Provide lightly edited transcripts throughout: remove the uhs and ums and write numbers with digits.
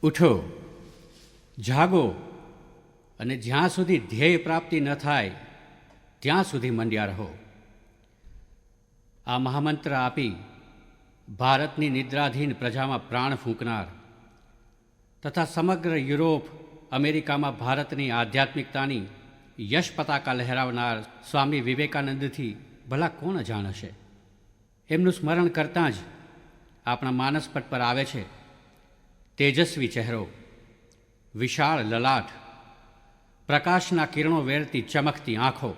ઉઠો, જાગો અને જ્યાં સુધી ધ્યેય પ્રાપ્તિ ન થાય ત્યાં સુધી મંડ્યા રહો. આ મહામંત્ર આપી ભારતની નિદ્રાધીન પ્રજામાં પ્રાણ ફૂંકનાર તથા સમગ્ર યુરોપ અમેરિકામાં ભારતની આધ્યાત્મિકતાની યશ પતાકા લહેરાવનાર સ્વામી વિવેકાનંદથી ભલા કોણ અજાણ હશે. એમનું સ્મરણ કરતાં જ આપણા માનસપટ પર આવે છે તેજસ્વી ચહેરો, વિશાળ લલાટ, પ્રકાશના કિરણો વેરતી ચમકતી આંખો,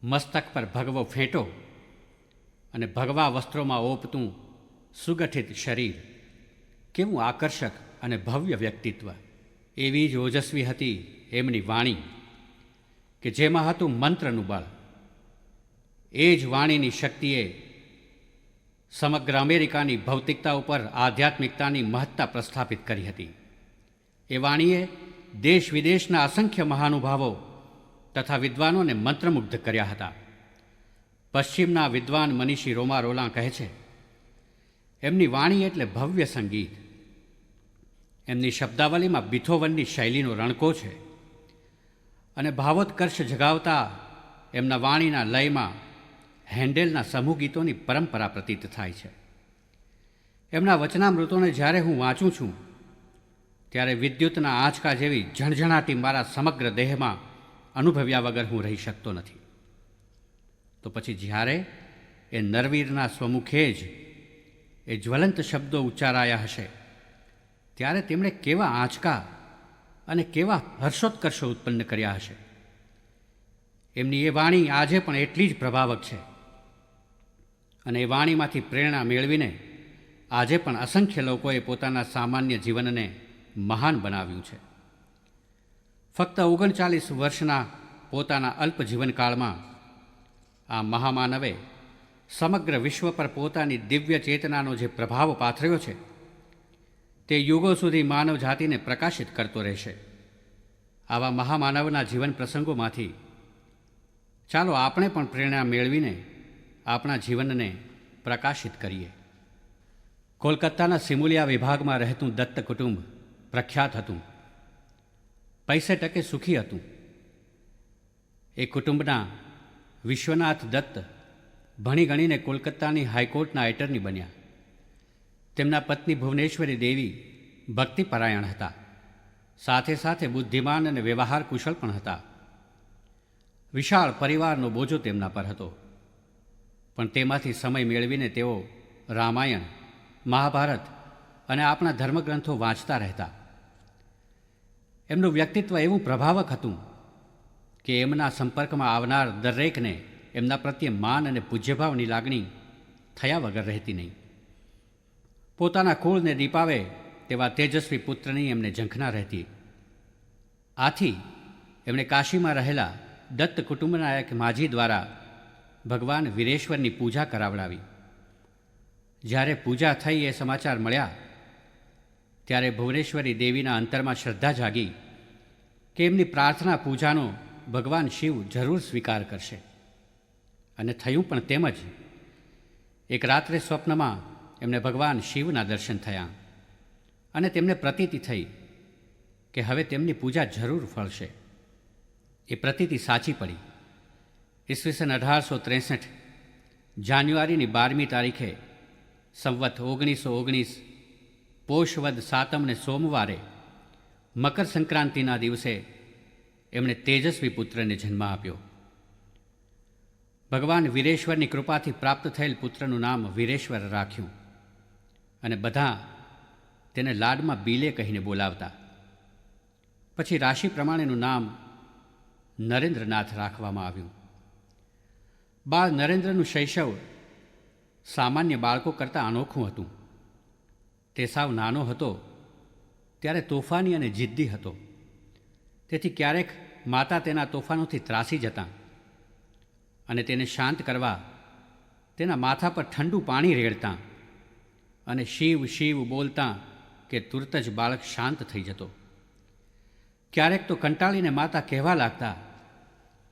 મસ્તક પર ભગવો ફેંટો અને ભગવા વસ્ત્રોમાં ઓપતું સુગઠિત શરીર. કેવું આકર્ષક અને ભવ્ય વ્યક્તિત્વ! એવી જ ઓજસ્વી હતી એમની વાણી કે જેમાં હતું મંત્રનું બળ. એ જ વાણીની શક્તિએ સમગ્ર અમેરિકાની ભૌતિકતા ઉપર આધ્યાત્મિકતાની મહત્તા પ્રસ્થાપિત કરી હતી. એ વાણીએ દેશ વિદેશના અસંખ્ય મહાનુભાવો તથા વિદ્વાનોને મંત્રમુગ્ધ કર્યા હતા. પશ્ચિમના વિદ્વાન મનીષી રોમા રોલાં કહે છે, એમની વાણી એટલે ભવ્ય સંગીત. એમની શબ્દાવલીમાં બિથોવનની શૈલીનો રણકો છે અને ભાવોત્કર્ષ જગાવતા એમના વાણીના લયમાં હેન્ડેલના સમૂહ ગીતોની પરંપરા પ્રતીત થાય છે. એમના વચનામૃતોને જ્યારે હું વાંચું છું ત્યારે વિદ્યુતના આંચકા જેવી ઝણઝણાટી મારા સમગ્ર દેહમાં અનુભવ્યા વગર હું રહી શકતો નથી. તો પછી જ્યારે એ નરવીરના સ્વમુખે જ એ જ્વલંત શબ્દો ઉચ્ચારાયા હશે ત્યારે તેમણે કેવા આંચકા અને કેવા હર્ષોત્કર્ષો ઉત્પન્ન કર્યા હશે. એમની એ વાણી આજે પણ એટલી જ પ્રભાવક છે અને એ વાણીમાંથી પ્રેરણા મેળવીને આજે પણ અસંખ્ય લોકોએ પોતાના સામાન્ય જીવનને મહાન બનાવ્યું છે. ફક્ત 39 વર્ષના પોતાના અલ્પ જીવનકાળમાં આ મહામાનવે સમગ્ર વિશ્વ પર પોતાની દિવ્ય ચેતનાનો જે પ્રભાવ પાથર્યો છે તે યુગો સુધી માનવ જાતિને પ્રકાશિત કરતો રહેશે. આવા મહામાનવના જીવન પ્રસંગોમાંથી ચાલો આપણે પણ પ્રેરણા મેળવીને આપણા જીવનને પ્રકાશિત કરીએ. કોલકાતાના સિમુલિયા વિભાગમાં રહેતું દત્ત કુટુંબ પ્રખ્યાત હતું. પૈસે ટકે સુખી હતું. એ કુટુંબના વિશ્વનાથ દત્ત ભણી ગણીને કોલકાતાની હાઈકોર્ટના એટર્ની બન્યા. તેમના પત્ની ભુવનેશ્વરી દેવી ભક્તિપરાયણ હતા. સાથે સાથે બુદ્ધિમાન અને વ્યવહાર કુશળ પણ હતા. વિશાળ પરિવારનો બોજો તેમના પર હતો. પણ તેમાંથી સમય મેળવીને તેઓ રામાયણ, મહાભારત અને આપણા ધર્મગ્રંથો વાંચતા રહેતા. એમનું વ્યક્તિત્વ એવું પ્રભાવક હતું કે એમના સંપર્કમાં આવનાર દરેકને એમના પ્રત્યે માન અને પૂજ્યભાવની લાગણી થયા વગર રહેતી નહીં. પોતાના કુળને દીપાવે તેવા તેજસ્વી પુત્રની એમને ઝંખના રહેતી. આથી એમણે કાશીમાં રહેલા દત્ત કુટુંબના એક માજી દ્વારા ભગવાન વીરેશ્વરની પૂજા કરાવડાવી. જ્યારે પૂજા થઈ એ સમાચાર મળ્યા ત્યારે ભુવનેશ્વરી દેવીના અંતરમાં શ્રદ્ધા જાગી કે એમની પ્રાર્થના પૂજાનો ભગવાન શિવ જરૂર સ્વીકાર કરશે. અને થયું પણ તેમ જ. એક રાત્રે સ્વપ્નમાં એમને ભગવાન શિવના દર્શન થયા અને તેમને પ્રતીતિ થઈ કે હવે તેમની પૂજા જરૂર ફળશે. એ પ્રતીતિ સાચી પડી. ઈસવીસન 1863 જાન્યુઆરીની 12મી તારીખે સંવત 1919 પોષવદ સાતમને સોમવારે મકર સંક્રાંતિના દિવસે એમણે તેજસ્વી પુત્રને જન્મ આપ્યો. ભગવાન વીરેશ્વરની કૃપાથી પ્રાપ્ત થયેલ પુત્રનું નામ વીરેશ્વર રાખ્યું અને બધા તેને લાડમાં બીલે કહીને બોલાવતા. પછી રાશિ પ્રમાણેનું નામ નરેન્દ્રનાથ રાખવામાં આવ્યું. બાળ નરેન્દ્રનું શૈશવ સામાન્ય બાળકો કરતાં અનોખું હતું. તે સાવ નાનો હતો ત્યારે તોફાની અને જિદ્દી હતો. તેથી ક્યારેક માતા તેના તોફાનોથી ત્રાસી જતાં અને તેને શાંત કરવા તેના માથા પર ઠંડુ પાણી રેડતાં અને શિવ શિવ બોલતાં કે તુરત જ બાળક શાંત થઈ જતો. ક્યારેક તો કંટાળીને માતા કહેવા લાગતા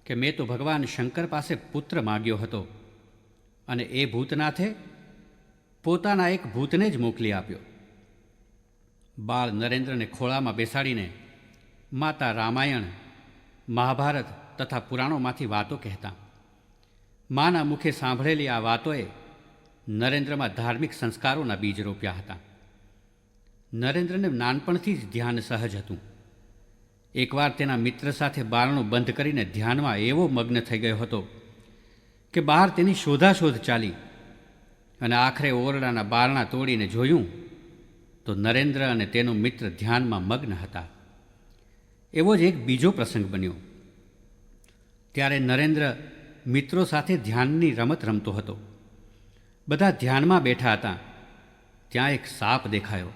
કે મેં તો ભગવાન શંકર પાસે પુત્ર માગ્યો હતો અને એ ભૂતનાથે પોતાના એક ભૂતને જ મોકલી આપ્યો. બાળ નરેન્દ્રને ખોળામાં બેસાડીને માતા રામાયણ, મહાભારત તથા પુરાણોમાંથી વાતો કહેતા. માના મુખે સાંભળેલી આ વાતોએ નરેન્દ્રમાં ધાર્મિક સંસ્કારોના બીજ રોપ્યા હતા. નરેન્દ્રને નાનપણથી જ ધ્યાન સહજ હતું. એકવાર તેના મિત્ર સાથે બારણું બંધ કરીને ધ્યાનમાં એવો મગ્ન થઈ ગયો હતો કે બહાર તેની શોધાશોધ ચાલી અને આખરે ઓરડાના બારણા તોડીને જોયું તો નરેન્દ્ર અને તેનો મિત્ર ધ્યાનમાં મગ્ન હતા. એવો જ એક બીજો પ્રસંગ બન્યો. ત્યારે નરેન્દ્ર મિત્રો સાથે ધ્યાનની રમત રમતો હતો. બધા ધ્યાનમાં બેઠા હતા. ત્યાં એક સાપ દેખાયો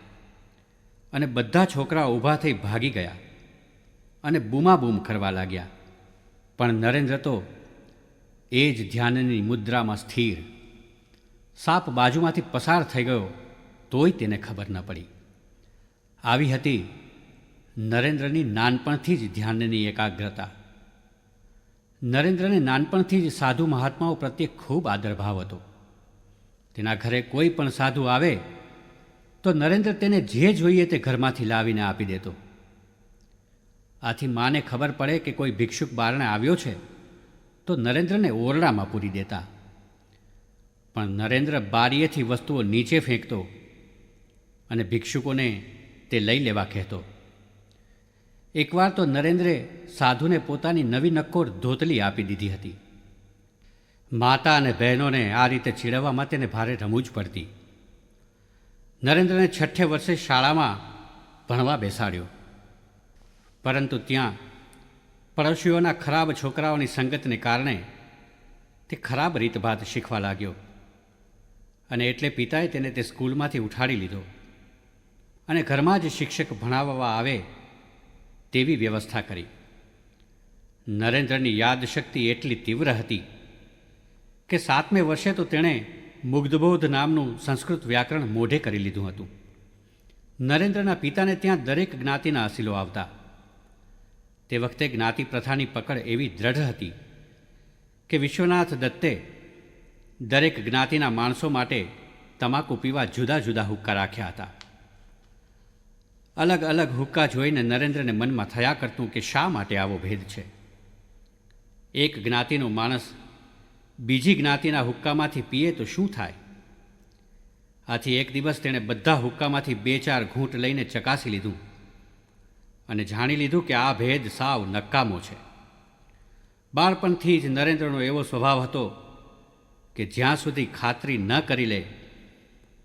અને બધા છોકરા ઊભા થઈ ભાગી ગયા અને બૂમાબૂમ કરવા લાગ્યા. પણ નરેન્દ્ર તો એ જ ધ્યાનની મુદ્રામાં સ્થિર. સાપ બાજુમાંથી પસાર થઈ ગયો તોય તેને ખબર ન પડી. આવી હતી નરેન્દ્રની નાનપણથી જ ધ્યાનની એકાગ્રતા. નરેન્દ્રને નાનપણથી જ સાધુ મહાત્માઓ પ્રત્યે ખૂબ આદરભાવ હતો. તેના ઘરે કોઈ પણ સાધુ આવે તો નરેન્દ્ર તેને જે જોઈએ તે ઘરમાંથી લાવીને આપી દેતો. આથી માને ખબર પડે કે કોઈ ભિક્ષુક બારણે આવ્યો છે તો નરેન્દ્રને ઓરડામાં પૂરી દેતા. પણ નરેન્દ્ર બારીએથી વસ્તુઓ નીચે ફેંકતો અને ભિક્ષુકોને તે લઈ લેવા કહેતો. એકવાર તો નરેન્દ્રે સાધુને પોતાની નવી નક્કોર ધોતલી આપી દીધી હતી. માતા અને બહેનોને આ રીતે ચીડવવામાં તેને ભારે રમૂજ પડતી. નરેન્દ્રને 6 વર્ષે શાળામાં ભણવા બેસાડ્યો. પરંતુ ત્યાં પડોશીઓના ખરાબ છોકરાઓની સંગતને કારણે તે ખરાબ રીતભાત શીખવા લાગ્યો અને એટલે પિતાએ તેને તે સ્કૂલમાંથી ઉઠાડી લીધો અને ઘરમાં જ શિક્ષક ભણાવવા આવે તેવી વ્યવસ્થા કરી. નરેન્દ્રની યાદશક્તિ એટલી તીવ્ર હતી કે 7મે વર્ષે તો તેણે મુગ્ધબોધ નામનું સંસ્કૃત વ્યાકરણ મોઢે કરી લીધું હતું. નરેન્દ્રના પિતાને ત્યાં દરેક જ્ઞાતિના અસીલો આવતા. તે વખતે જ્ઞાતિ પ્રથાની પકડ એવી દ્રઢ હતી કે વિશ્વનાથ દત્તે દરેક જ્ઞાતિના માણસો માટે તમાકુ પીવા જુદા જુદા હુક્કા રાખ્યા હતા. અલગ અલગ હુક્કા જોઈને નરેન્દ્રને મનમાં થયા કરતું કે શા માટે આવો ભેદ છે. એક જ્ઞાતિનો માણસ બીજી જ્ઞાતિના હુક્કામાંથી પીએ તો શું થાય? આથી એક દિવસ તેણે બધા હુક્કામાંથી 2-4 ઘૂંટ લઈને ચકાસી લીધું અને જાણી લીધું કે આ ભેદ સાવ નકામો છે. બાળપણથી જ નરેન્દ્રનો એવો સ્વભાવ હતો કે જ્યાં સુધી ખાતરી ન કરી લે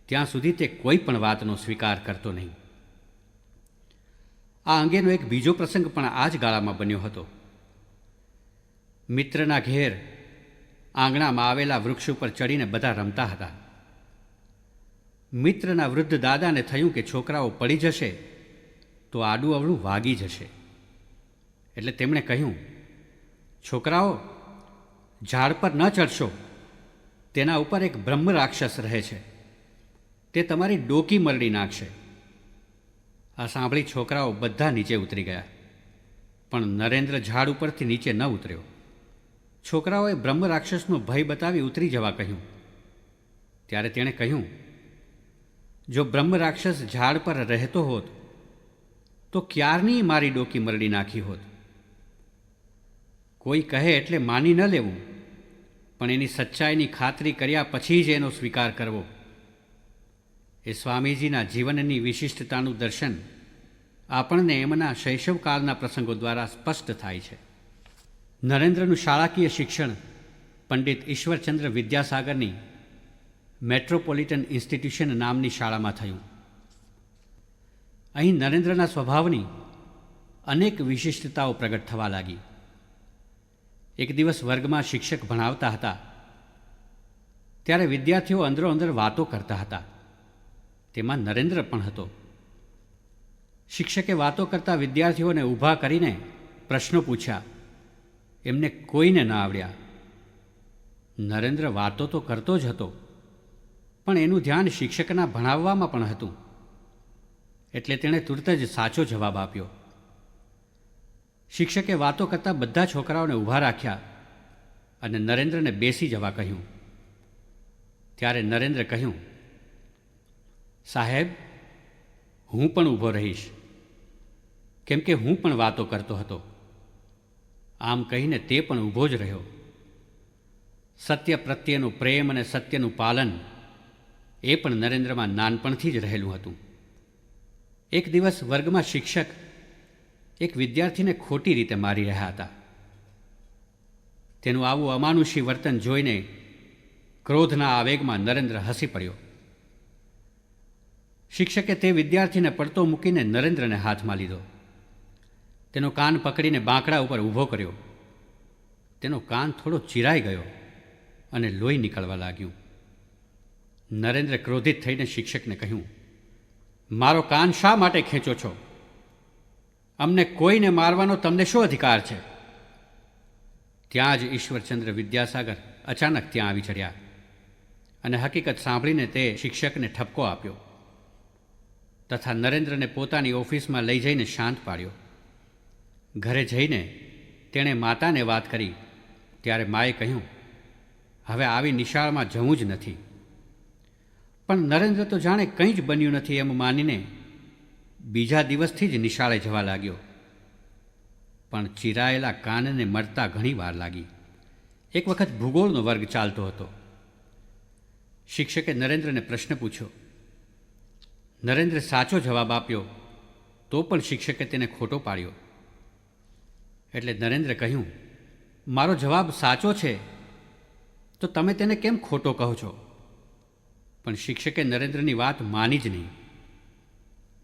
ત્યાં સુધી તે કોઈ પણ વાતનો સ્વીકાર કરતો નહીં. આ અંગેનો એક બીજો પ્રસંગ પણ આ જ ગાળામાં બન્યો હતો. મિત્રના ઘેર આંગણામાં આવેલા વૃક્ષ ઉપર ચડીને બધા રમતા હતા. મિત્રના વૃદ્ધ દાદાને થયું કે છોકરાઓ પડી જશે તો આડું અવળું વાગી જશે. એટલે તેમણે કહ્યું, છોકરાઓ, ઝાડ પર ન ચડશો, તેના ઉપર એક બ્રહ્મ રાક્ષસ રહે છે, તે તમારી ડોકી મરડી નાખશે. આ સાંભળી છોકરાઓ બધા નીચે ઉતરી ગયા, પણ નરેન્દ્ર ઝાડ ઉપરથી નીચે ન ઉતર્યો. છોકરાઓએ બ્રહ્મ રાક્ષસનો ભય બતાવી ઉતરી જવા કહ્યું. ત્યારે તેણે કહ્યું, જો બ્રહ્મ રાક્ષસ ઝાડ પર રહેતો હોત તો ક્યારની મારી ડોકી મરડી નાખી હોત. કોઈ કહે એટલે માની ન લેવું, પણ એની સચ્ચાઈની ખાતરી કર્યા પછી જ એનો સ્વીકાર કરવો. એ સ્વામીજીના જીવનની વિશિષ્ટતાનું દર્શન આપણને એમના શૈશવકાળના પ્રસંગો દ્વારા સ્પષ્ટ થાય છે. નરેન્દ્રનું શાળાકીય શિક્ષણ પંડિત ઈશ્વરચંદ્ર વિદ્યાસાગરની મેટ્રોપોલિટન ઇન્સ્ટિટ્યુશન નામની શાળામાં થયું. અહીં નરેન્દ્રના સ્વભાવની અનેક વિશિષ્ટતાઓ પ્રગટ થવા લાગી. એક દિવસ વર્ગમાં શિક્ષક ભણાવતા હતા ત્યારે વિદ્યાર્થીઓ અંદરો-અંદર વાતો કરતા હતા. તેમાં નરેન્દ્ર પણ હતો. શિક્ષકે વાતો કરતા વિદ્યાર્થીઓને ઊભા કરીને પ્રશ્નો પૂછ્યા. એમને કોઈને ન આવડ્યા. નરેન્દ્ર વાતો તો કરતો જ હતો, પણ એનું ધ્યાન શિક્ષકના ભણાવવામાં પણ હતું. એટલે તેણે તુરત જ સાચો જવાબ આપ્યો. શિક્ષકે વાતો કરતા બધા છોકરાઓને ઊભા રાખ્યા અને નરેન્દ્રને બેસી જવા કહ્યું. ત્યારે નરેન્દ્ર કહ્યું, સાહેબ, હું પણ ઊભો રહીશ, કેમ કે હું પણ વાતો કરતો હતો. આમ કહીને તે પણ ઊભો જ રહ્યો. સત્ય પ્રત્યેનું પ્રેમ અને સત્યનું પાલન એ પણ નરેન્દ્રમાં નાનપણથી જ રહેલું હતું. એક દિવસ વર્ગમાં શિક્ષક એક વિદ્યાર્થીને ખોટી રીતે મારી રહ્યા હતા. તેનું આવું અમાનુષી વર્તન જોઈને ક્રોધના આવેગમાં નરેન્દ્ર હસી પડ્યો. શિક્ષકે તે વિદ્યાર્થીને પડતો મૂકીને નરેન્દ્રને હાથમાં લીધો. તેનો કાન પકડીને બાંકડા ઉપર ઊભો કર્યો. તેનો કાન થોડો ચીરાઈ ગયો અને લોહી નીકળવા લાગ્યું. નરેન્દ્ર ક્રોધિત થઈને શિક્ષકને કહ્યું, મારો કાન શા માટે ખેંચો છો? અમને કોઈને મારવાનો તમને શું અધિકાર છે? ત્યાં જ ઈશ્વરચંદ્ર વિદ્યાસાગર અચાનક ત્યાં આવી ચડ્યા અને હકીકત સાંભળીને તે શિક્ષકને ઠપકો આપ્યો તથા નરેન્દ્રને પોતાની ઓફિસમાં લઈ જઈને શાંત પાડ્યો. ઘરે જઈને તેણે માતાને વાત કરી ત્યારે માએ કહ્યું, હવે આવી નિશાળમાં જવું જ નથી. પણ નરેન્દ્ર તો જાણે કંઈ જ બન્યું નથી એમ માનીને બીજા દિવસથી જ નિશાળે જવા લાગ્યો. પણ ચીરાયેલા કાનને મળતા ઘણી વાર લાગી. એક વખત ભૂગોળનો વર્ગ ચાલતો હતો. શિક્ષકે નરેન્દ્રને પ્રશ્ન પૂછ્યો. નરેન્દ્રે સાચો જવાબ આપ્યો તો પણ શિક્ષકે તેને ખોટો પાડ્યો. એટલે નરેન્દ્રે કહ્યું, મારો જવાબ સાચો છે તો તમે તેને કેમ ખોટો કહો છો? પણ શિક્ષકે નરેન્દ્રની વાત માની જ નહીં.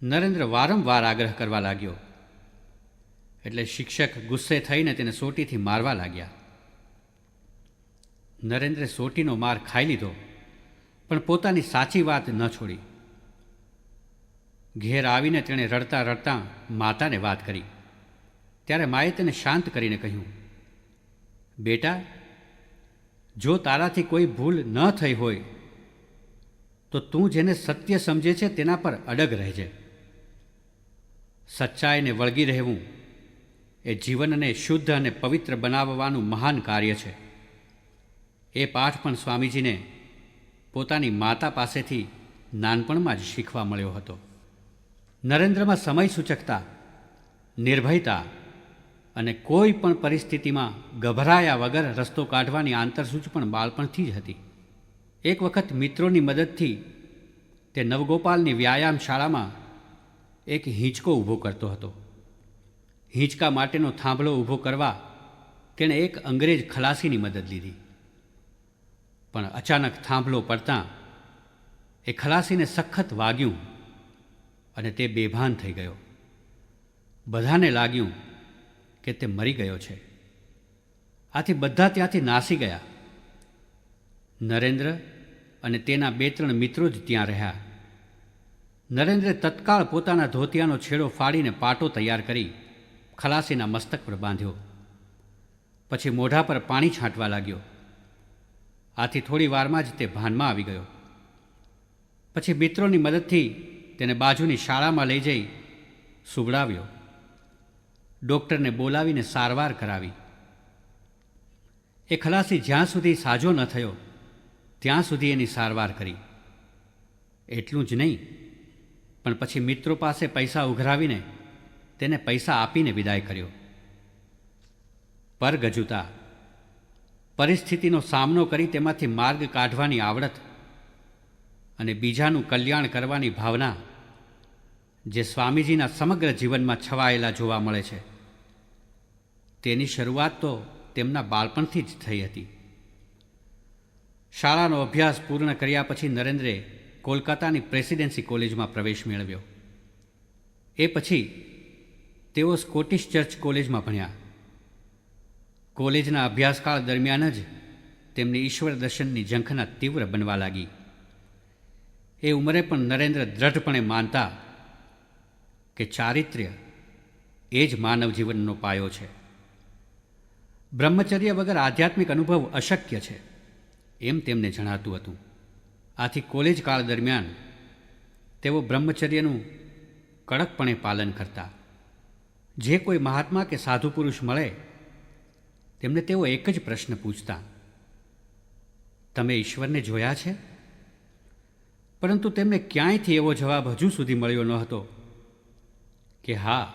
નરેન્દ્ર વારંવાર આગ્રહ કરવા લાગ્યો એટલે શિક્ષક ગુસ્સે થઈને તેને સોટીથી મારવા લાગ્યા. નરેન્દ્રે સોટીનો માર ખાઈ લીધો પણ પોતાની સાચી વાત ન છોડી. ઘેર આવીને તેણે રડતા રડતા માતાને વાત કરી ત્યારે માએ તેને શાંત કરીને કહ્યું, બેટા, જો તારાથી કોઈ ભૂલ ન થઈ હોય તો તું જેને સત્ય સમજે છે તેના પર અડગ રહેજે. સચ્ચાઈને વળગી રહેવું એ જીવનને શુદ્ધ અને પવિત્ર બનાવવાનું મહાન કાર્ય છે. એ પાઠ પણ સ્વામીજીને પોતાની માતા પાસેથી નાનપણમાં જ શીખવા મળ્યો હતો. નરેન્દ્રમાં સમય સૂચકતા, નિર્ભયતા અને કોઈ પણ પરિસ્થિતિમાં ગભરાયા વગર રસ્તો કાઢવાની આંતરસૂચ પણ બાળપણથી જ હતી. એક વખત મિત્રોની મદદથી તે નવગોપાલની વ્યાયામ શાળામાં એક હિંચકો ઊભો કરતો હતો. હિંચકા માટેનો થાંભલો ઊભો કરવા તેણે એક અંગ્રેજ ખલાસીની મદદ લીધી. પણ અચાનક થાંભલો પડતાં એ ખલાસીને સખત વાગ્યું અને તે બેભાન થઈ ગયો. બધાને લાગ્યું કે તે મરી ગયો છે. આથી બધા ત્યાંથી નાસી ગયા. નરેન્દ્ર અને તેના 2-3 મિત્રો જ ત્યાં રહ્યા. નરેન્દ્રે તત્કાળ પોતાના ધોતિયાનો છેડો ફાડીને પાટો તૈયાર કરી ખલાસીના મસ્તક પર બાંધ્યો. પછી મોઢા પર પાણી છાંટવા લાગ્યો. આથી થોડી વારમાં જ તે ભાનમાં આવી ગયો. પછી મિત્રોની મદદથી તેને બાજુની શાળામાં લઈ જઈ સુવડાવ્યો. ડૉક્ટરને બોલાવીને સારવાર કરાવી. એ ખલાસી જ્યાં સુધી સાજો ન થયો ત્યાં સુધી એની સારવાર કરી. એટલું જ નહીં, પણ પછી મિત્રો પાસે પૈસા ઉઘરાવીને તેને પૈસા આપીને વિદાય કર્યો. પરગજુતા, પરિસ્થિતિનો સામનો કરી તેમાંથી માર્ગ કાઢવાની આવડત અને બીજાનું કલ્યાણ કરવાની ભાવના જે સ્વામીજીના સમગ્ર જીવનમાં છવાયેલા જોવા મળે છે, તેની શરૂઆત તો તેમના બાળપણથી જ થઈ હતી. શાળાનો અભ્યાસ પૂર્ણ કર્યા પછી નરેન્દ્રે કોલકાતાની પ્રેસિડેન્સી કોલેજમાં પ્રવેશ મેળવ્યો. એ પછી તેઓ સ્કોટિશ ચર્ચ કોલેજમાં ભણ્યા. કોલેજના અભ્યાસકાળ દરમિયાન જ તેમની ઈશ્વર દર્શનની ઝંખના તીવ્ર બનવા લાગી. એ ઉંમરે પણ નરેન્દ્ર દ્રઢપણે માનતા કે ચારિત્ર્ય એ જ માનવ જીવનનો પાયો છે. બ્રહ્મચર્ય વગર આધ્યાત્મિક અનુભવ અશક્ય છે એમ તેમને જણાતું હતું. આથી કોલેજ કાળ દરમિયાન તેઓ બ્રહ્મચર્યનું કડકપણે પાલન કરતા. જે કોઈ મહાત્મા કે સાધુ પુરુષ મળે તેમને તેઓ એક જ પ્રશ્ન પૂછતા, તમે ઈશ્વરને જોયા છે? પરંતુ તેમને ક્યાંયથી એવો જવાબ હજુ સુધી મળ્યો ન હતો કે હા,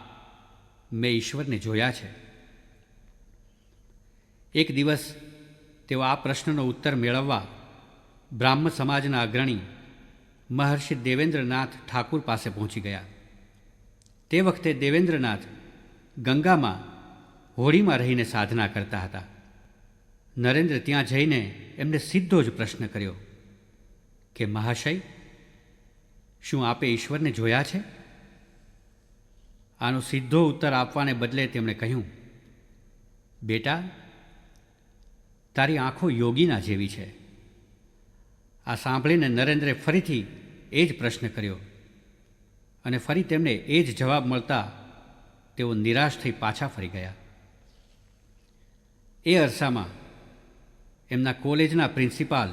મેં ઈશ્વરને જોયા છે. એક દિવસ તેઓ આ પ્રશ્નનો ઉત્તર મેળવવા બ્રાહ્મ સમાજના અગ્રણી મહર્ષિ દેવેન્દ્રનાથ ઠાકુર પાસે પહોંચી ગયા. તે વખતે દેવેન્દ્રનાથ ગંગામાં હોડીમાં રહીને સાધના કરતા હતા. નરેન્દ્ર ત્યાં જઈને એમને સીધો જ પ્રશ્ન કર્યો કે મહાશય, શું આપે ઈશ્વરને જોયા છે? આનો સીધો ઉત્તર આપવાને બદલે તેમણે કહ્યું, બેટા, તારી આંખો યોગીના જેવી છે. આ સાંભળીને નરેન્દ્રે ફરીથી એ જ પ્રશ્ન કર્યો અને ફરી તેમને એ જ જવાબ મળતા તેઓ નિરાશ થઈ પાછા ફરી ગયા. એ અરસામાં એમના કોલેજના પ્રિન્સિપાલ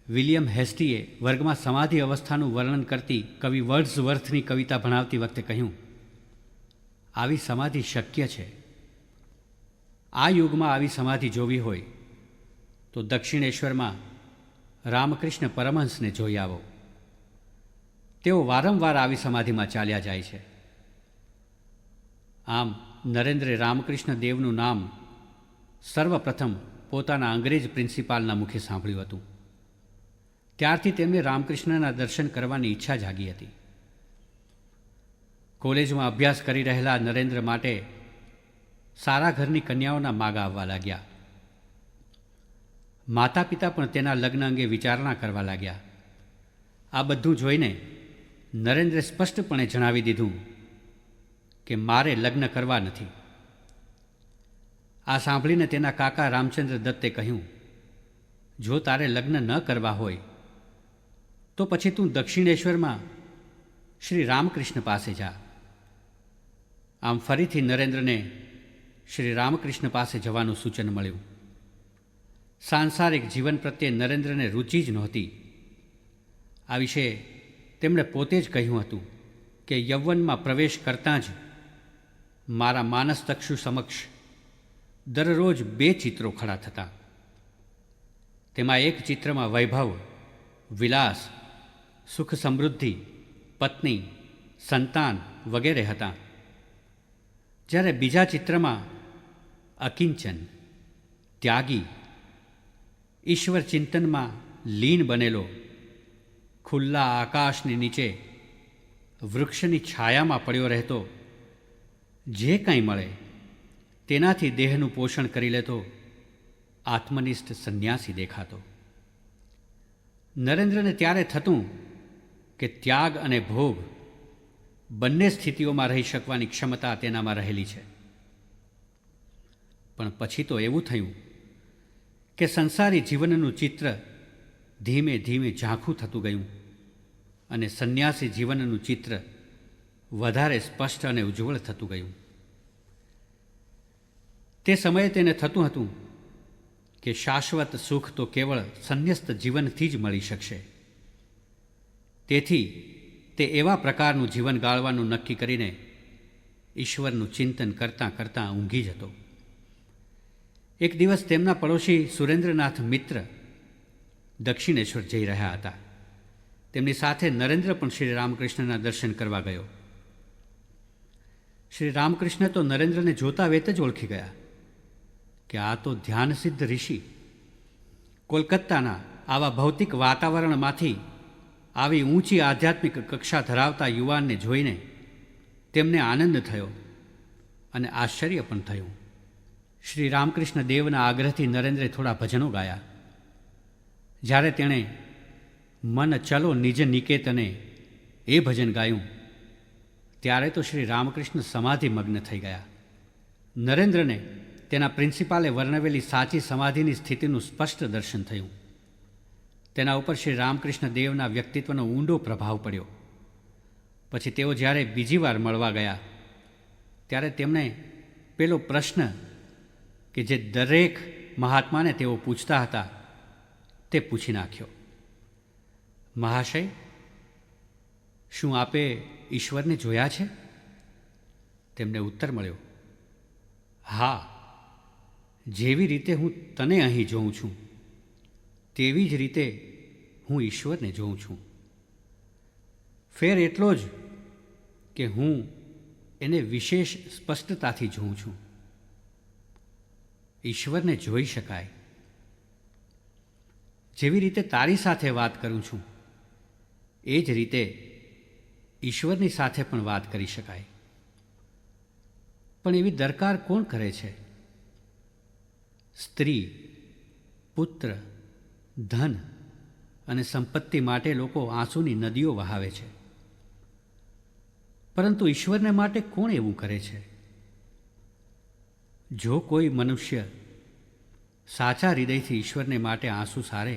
વિલિયમ હેસ્ટીએ વર્ગમાં સમાધિ અવસ્થાનું વર્ણન કરતી કવિ વર્ડ્સવર્થની કવિતા ભણાવતી વખતે કહ્યું, આવી સમાધિ શક્ય છે. આ યુગમાં આવી સમાધિ જોવી હોય તો દક્ષિણેશ્વરમાં રામકૃષ્ણ પરમહંસને જોઈ આવો. તેઓ વારંવાર આવી સમાધિમાં ચાલ્યા જાય છે. આમ નરેન્દ્રે રામકૃષ્ણ દેવનું નામ સર્વપ્રથમ પોતાના અંગ્રેજ પ્રિન્સિપાલના મુખે સાંભળ્યું હતું. ત્યારથી તેમને રામકૃષ્ણના દર્શન કરવાની ઈચ્છા જાગી હતી. કોલેજમાં અભ્યાસ કરી રહેલા નરેન્દ્ર માટે સારા ઘરની કન્યાઓના માગા આવવા લાગ્યા. માતા પિતા પણ તેના લગ્ન અંગે વિચારણા કરવા લાગ્યા. આ બધું જોઈને નરેન્દ્રે સ્પષ્ટપણે જણાવી દીધું કે મારે લગ્ન કરવા નથી. આ સાંભળીને તેના કાકા રામચંદ્ર દત્તે કહ્યું, જો તારે લગ્ન ન કરવા હોય તો પછી તું દક્ષિણેશ્વરમાં શ્રી રામકૃષ્ણ પાસે જા. આમ ફરીથી નરેન્દ્રને શ્રી રામકૃષ્ણ પાસે જવાનું સૂચન મળ્યું. સાંસારિક જીવન પ્રત્યે નરેન્દ્રને રુચિ જ નહોતી. આ વિશે તેમણે પોતે જ કહ્યું હતું કે યૌવનમાં પ્રવેશ કરતાં જ મારા માનસચક્ષુ સમક્ષ દરરોજ 2 ચિત્રો ખડા થતા. તેમાં એક ચિત્રમાં વૈભવ, વિલાસ, સુખ સમૃદ્ધિ, પત્ની, સંતાન વગેરે હતા, જ્યારે બીજા ચિત્રમાં અકિંચન, ત્યાગી, ઈશ્વર ચિંતનમાં લીન બનેલો, ખુલ્લા આકાશની નીચે વૃક્ષની છાયામાં પડ્યો રહેતો, જે કંઈ મળે તેનાથી દેહનું પોષણ કરી લેતો આત્મનિષ્ઠ સંન્યાસી દેખાતો. નરેન્દ્રને ત્યારે થતું કે ત્યાગ અને ભોગ બંને સ્થિતિઓમાં રહી શકવાની ક્ષમતા તેનામાં રહેલી છે. પણ પછી તો એવું થયું કે સંસારી જીવનનું ચિત્ર ધીમે ધીમે ઝાંખું થતું ગયું અને સંન્યાસી જીવનનું ચિત્ર વધારે સ્પષ્ટ અને ઉજ્જવળ થતું ગયું. તે સમયે તેને થતું હતું કે શાશ્વત સુખ તો કેવળ સંન્યસ્ત જીવનથી જ મળી શકશે. તેથી તે એવા પ્રકારનું જીવન ગાળવાનું નક્કી કરીને ઈશ્વરનું ચિંતન કરતાં કરતાં ઊંઘી જતો. એક દિવસ તેમના પડોશી સુરેન્દ્રનાથ મિત્ર દક્ષિણેશ્વર જઈ રહ્યા હતા. તેમની સાથે નરેન્દ્ર પણ શ્રી રામકૃષ્ણના દર્શન કરવા ગયો. શ્રી રામકૃષ્ણ તો નરેન્દ્રને જોતા વેત જ ઓળખી ગયા કે આ તો ધ્યાનસિદ્ધ ઋષિ. કોલકાતાના આવા ભૌતિક વાતાવરણમાંથી આવી ઊંચી આધ્યાત્મિક કક્ષા ધરાવતા યુવાનને જોઈને તેમને આનંદ થયો અને આશ્ચર્ય પણ થયું. શ્રી રામકૃષ્ણ દેવના આગ્રહથી નરેન્દ્રે થોડા ભજનો ગાયા. જ્યારે તેણે મન ચલો નિજ નિકેતને એ ભજન ગાયું ત્યારે તો શ્રી રામકૃષ્ણ સમાધિમગ્ન થઈ ગયા. નરેન્દ્રને તેના પ્રિન્સિપાલે વર્ણવેલી સાચી સમાધિની સ્થિતિનું સ્પષ્ટ દર્શન થયું. તેના ઉપર શ્રી રામકૃષ્ણ દેવના વ્યક્તિત્વનો ઊંડો પ્રભાવ પડ્યો. પછી તેઓ જ્યારે બીજી વાર મળવા ગયા ત્યારે તેમણે પેલો પ્રશ્ન કે જે દરેક મહાત્માને તેઓ પૂછતા હતા તે પૂછી નાખ્યો, મહાશય, શું આપે ઈશ્વરને જોયા છે? તેમને ઉત્તર મળ્યો, હા, જેવી રીતે હું તને અહીં જોઉં છું તેવી જ રીતે હું ઈશ્વરને જોઉં છું. ફેર એટલો જ કે હું એને વિશેષ સ્પષ્ટતાથી જોઉં છું. ઈશ્વરને જોઈ શકાય. જેવી રીતે તારી સાથે વાત કરું છું એ જ રીતે ઈશ્વરની સાથે પણ વાત કરી શકાય. પણ એવી દરકાર કોણ કરે છે? સ્ત્રી, પુત્ર, ધન અને સંપત્તિ માટે લોકો આંસુની નદીઓ વહાવે છે, પરંતુ ઈશ્વરને માટે કોણ એવું કરે છે? જો કોઈ મનુષ્ય સાચા હૃદયથી ઈશ્વરને માટે આંસુ સારે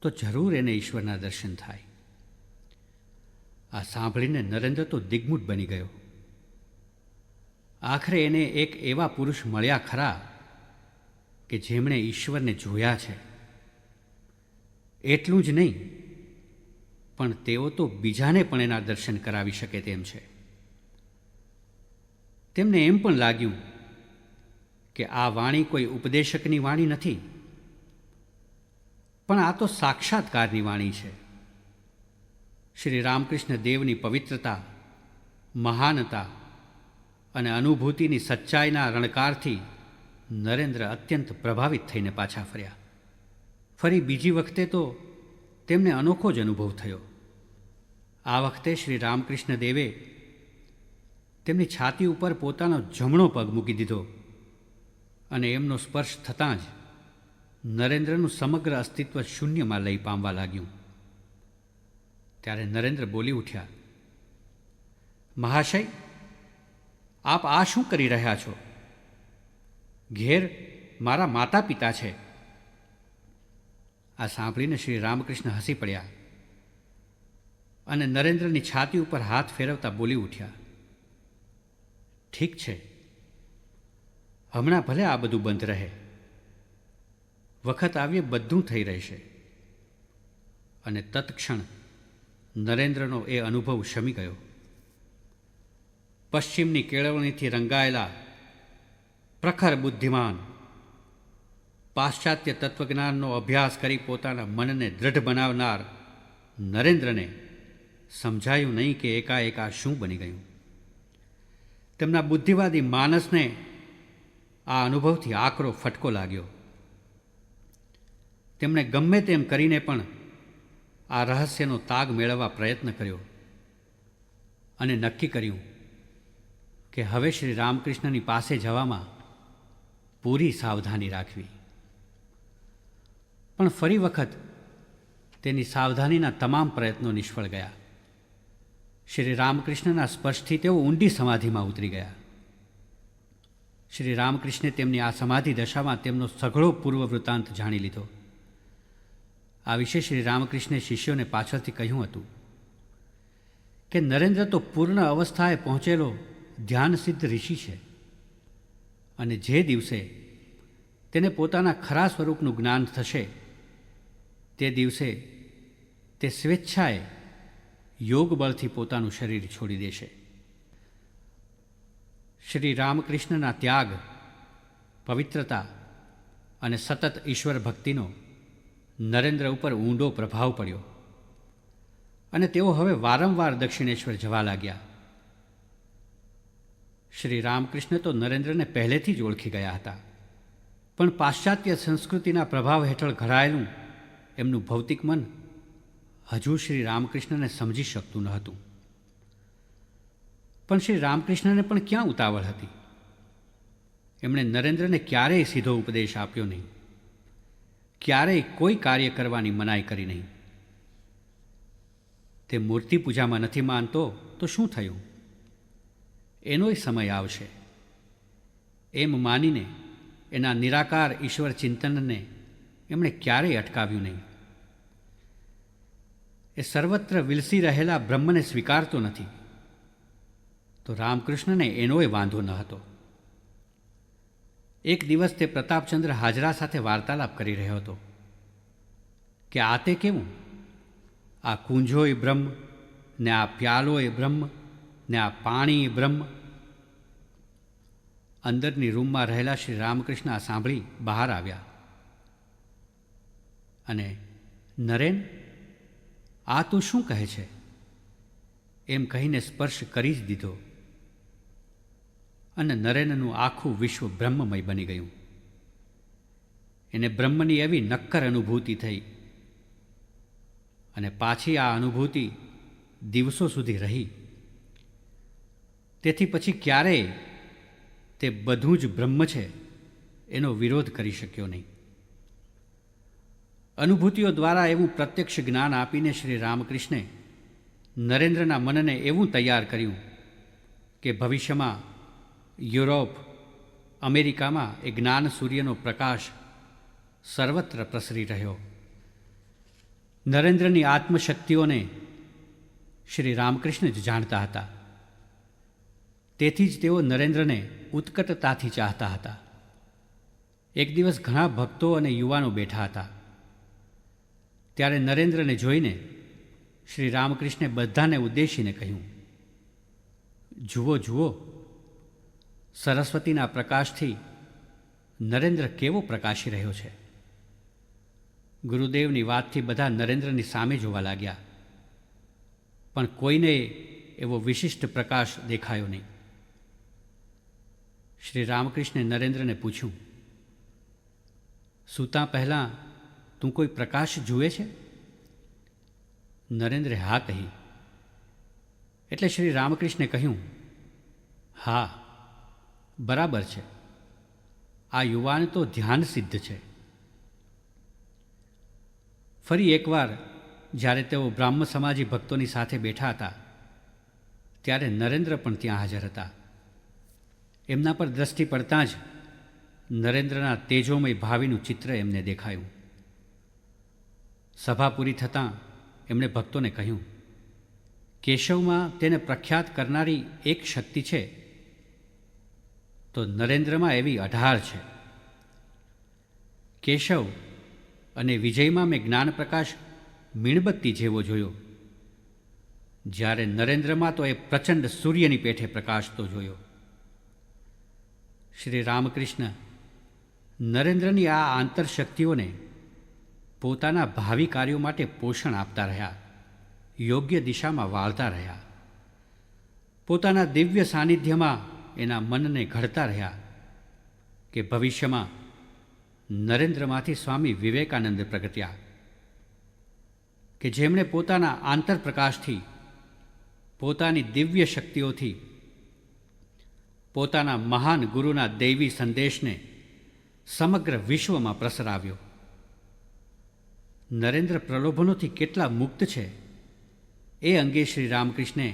તો જરૂર એને ઈશ્વરના દર્શન થાય. આ સાંભળીને નરેન્દ્ર તો દિગ્મૂઢ બની ગયો. આખરે એને એક એવા પુરુષ મળ્યા ખરા કે જેમણે ઈશ્વરને જોયા છે. એટલું જ નહીં, પણ તેઓ તો બીજાને પણ એના દર્શન કરાવી શકે તેમ છે. તેમને એમ પણ લાગ્યું કે આ વાણી કોઈ ઉપદેશકની વાણી નથી, પણ આ તો સાક્ષાત્કારની વાણી છે. શ્રી રામકૃષ્ણ દેવની પવિત્રતા, મહાનતા અને અનુભૂતિની સચ્ચાઈના રણકારથી નરેન્દ્ર અત્યંત પ્રભાવિત થઈને પાછા ફર્યા. ફરી બીજી વખતે તો તેમને અનોખો જ અનુભવ થયો. આ વખતે શ્રી રામકૃષ્ણ દેવે તેમની છાતી ઉપર પોતાનો જમણો પગ મૂકી દીધો અને એમનો સ્પર્શ થતાં જ નરેન્દ્રનું સમગ્ર અસ્તિત્વ શૂન્યમાં લઈ પામવા લાગ્યું. ત્યારે નરેન્દ્ર બોલી ઉઠ્યા, મહાશય, આપ આ શું કરી રહ્યા છો? ઘેર મારા માતા પિતા છે. આ સાંભળીને શ્રી રામકૃષ્ણ હસી પડ્યા અને નરેન્દ્રની છાતી ઉપર હાથ ફેરવતા બોલી ઉઠ્યા, ઠીક છે, હમણાં ભલે આ બધું બંધ રહે. વખત આવ્યે બધું થઈ રહેશે. અને તત્ક્ષણ નરેન્દ્રનો એ અનુભવ શમી ગયો. પશ્ચિમની કેળવણીથી રંગાયેલા પ્રખર બુદ્ધિમાન, પાશ્ચાત્ય તત્વજ્ઞાનનો અભ્યાસ કરી પોતાના મનને દ્રઢ બનાવનાર નરેન્દ્રને સમજાયું નહીં કે એકાએક આ શું બની ગયું. તેમના બુદ્ધિવાદી માનસને આ અનુભવથી આકરો ફટકો લાગ્યો. તેમણે ગમે તેમ કરીને પણ આ રહસ્યનો તાગ મેળવવા પ્રયત્ન કર્યો અને નક્કી કર્યું કે હવે શ્રી રામકૃષ્ણની પાસે જવામાં પૂરી સાવધાની રાખવી. પણ ફરી વખત તેની સાવધાનીના તમામ પ્રયત્નો નિષ્ફળ ગયા. શ્રી રામકૃષ્ણના સ્પર્શથી તેઓ ઊંડી સમાધિમાં ઉતરી ગયા. શ્રી રામકૃષ્ણે તેમની આ સમાધિ દશામાં તેમનો સઘળો પૂર્વ વૃત્તાંત જાણી લીધો. આ વિશે શ્રી રામકૃષ્ણે શિષ્યોને પાછળથી કહ્યું હતું કે નરેન્દ્ર તો પૂર્ણ અવસ્થાએ પહોંચેલો ધ્યાનસિદ્ધ ઋષિ છે અને જે દિવસે તેને પોતાના ખરા સ્વરૂપનું જ્ઞાન થશે તે દિવસે તે સ્વેચ્છાએ યોગ બળથી પોતાનું શરીર છોડી દેશે. શ્રી રામકૃષ્ણના ત્યાગ, પવિત્રતા અને સતત ઈશ્વર ભક્તિનો નરેન્દ્ર ઉપર ઊંડો પ્રભાવ પડ્યો અને તેઓ હવે વારંવાર દક્ષિણેશ્વર જવા લાગ્યા. શ્રી રામકૃષ્ણ તો નરેન્દ્રને પહેલેથી જ ઓળખી ગયા હતા, પણ પાશ્ચાત્ય સંસ્કૃતિના પ્રભાવ હેઠળ ઘડાયેલું એમનું ભૌતિક મન હજુ શ્રી રામકૃષ્ણને સમજી શકતું ન હતું. પણ શ્રી રામકૃષ્ણને પણ ક્યાં ઉતાવળ હતી. એમણે નરેન્દ્રને ક્યારેય સીધો ઉપદેશ આપ્યો નહીં, ક્યારેય કોઈ કાર્ય કરવાની મનાઈ કરી નહીં. તે મૂર્તિ પૂજામાં નથી માનતો તો શું થયું, એનોય સમય આવશે એમ માનીને એના નિરાકાર ઈશ્વર ચિંતનને એમણે ક્યારેય અટકાવ્યું નહીં. એ સર્વત્ર વિલસી રહેલા બ્રહ્મને સ્વીકારતો નથી તો રામકૃષ્ણને એનોય વાંધો ન હતો. એક દિવસ તે પ્રતાપચંદ્ર હાજરા સાથે વાર્તાલાપ કરી રહ્યો હતો કે આ તે કેવું, આ કુંજોય બ્રહ્મ ને આ પ્યાલોય બ્રહ્મ ને આ પાણી બ્રહ્મ. અંદરની રૂમમાં રહેલા શ્રી રામકૃષ્ણ આ સાંભળી બહાર આવ્યા અને નરેન, આ તું શું કહે છે એમ કહીને સ્પર્શ કરી જ દીધો અને નરેનનું આખું વિશ્વ બ્રહ્મમય બની ગયું. એને બ્રહ્મની એવી નક્કર અનુભૂતિ થઈ અને પાછી આ અનુભૂતિ દિવસો સુધી રહી. તેથી પછી ક્યારેય તે બધું જ બ્રહ્મ છે એનો વિરોધ કરી શક્યો નહીં. અનુભૂતિઓ દ્વારા એવું પ્રત્યક્ષ જ્ઞાન આપીને શ્રી રામકૃષ્ણે નરેન્દ્રના મનને એવું તૈયાર કર્યું કે ભવિષ્યમાં યુરોપ, અમેરિકામાં એ જ્ઞાન સૂર્યનો પ્રકાશ સર્વત્ર પ્રસરી રહ્યો. નરેન્દ્રની આત્મશક્તિઓને શ્રી રામકૃષ્ણ જ જાણતા હતા. તેથી જ તેઓ નરેન્દ્રને ઉત્કટતાથી ચાહતા હતા. એક દિવસ ઘણા ભક્તો અને યુવાનો બેઠા હતા. ત્યારે નરેન્દ્રને જોઈને શ્રી રામકૃષ્ણે બધાને ઉદ્દેશીને કહ્યું, જુઓ જુઓ, સરસ્વતીના પ્રકાશથી નરેન્દ્ર કેવો પ્રકાશી રહ્યો છે. ગુરુદેવની વાતથી બધા નરેન્દ્રની સામે જોવા લાગ્યા, પણ કોઈને એવો વિશિષ્ટ પ્રકાશ દેખાયો નહીં. શ્રી રામકૃષ્ણે નરેન્દ્રને પૂછ્યું, સૂતા પહેલાં તું કોઈ પ્રકાશ જુએ છે? નરેન્દ્રે હા કહી. એટલે શ્રી રામકૃષ્ણે કહ્યું, હા, બરાબર છે, આ યુવાન તો ધ્યાન સિદ્ધ છે. ફરી એકવાર જ્યારે તેઓ બ્રાહ્મ સમાજી ભક્તોની સાથે બેઠા હતા ત્યારે નરેન્દ્ર પણ ત્યાં હાજર હતા. એમના પર દ્રષ્ટિ પડતાં જ નરેન્દ્રના તેજોમય ભાવિનું ચિત્ર એમને દેખાયું. સભા પૂરી થતાં એમણે ભક્તોને કહ્યું, કેશવમાં તેને પ્રખ્યાત કરનારી એક શક્તિ છે, તો નરેન્દ્રમાં એવી 18 છે. કેશવ અને વિજયમાં મેં જ્ઞાન પ્રકાશ મીણબત્તી જેવો જોયો, જ્યારે નરેન્દ્રમાં તો એ પ્રચંડ સૂર્યની પેઠે પ્રકાશતો જોયો. શ્રી રામકૃષ્ણ નરેન્દ્રની આ આંતરશક્તિઓને પોતાના ભાવિ કાર્યો માટે પોષણ આપતા રહ્યા, યોગ્ય દિશામાં વાળતા રહ્યા. પોતાના દિવ્ય સાનિધ્યમાં એના મનને ઘડતા રહ્યા કે ભવિષ્યમાં નરેન્દ્રમાંથી સ્વામી વિવેકાનંદ પ્રગટ્યા કે જેમણે પોતાના આંતરપ્રકાશથી, પોતાની દિવ્ય શક્તિઓથી પોતાના મહાન ગુરુના દૈવી સંદેશને સમગ્ર વિશ્વમાં પ્રસરાવ્યો. નરેન્દ્ર પ્રલોભનોથી કેટલા મુક્ત છે એ અંગે શ્રી રામકૃષ્ણે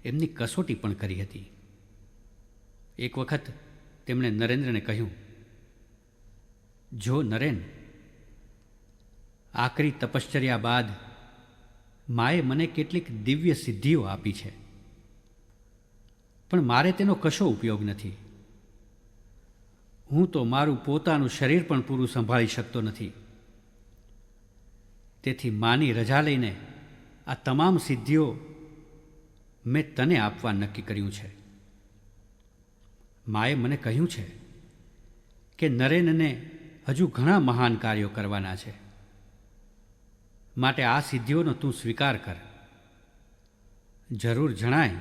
એમની કસોટી પણ કરી હતી. એક વખત તેમણે નરેન્દ્રને કહ્યું, જો નરેન, આકરી તપશ્ચર્યા બાદ માએ મને કેટલીક દિવ્ય સિદ્ધિઓ આપી છે, પણ મારે તેનો કશો ઉપયોગ નથી. હું તો મારું પોતાનું શરીર પણ પૂરું સંભાળી શકતો નથી. તેથી માની રજા લઈને આ તમામ સિદ્ધિઓ મેં તને આપવા નક્કી કર્યું છે. માએ મને કહ્યું છે કે નરેનને હજુ ઘણા મહાન કાર્યો કરવાના છે, માટે આ સિદ્ધિઓનો તું સ્વીકાર કર. જરૂર જણાય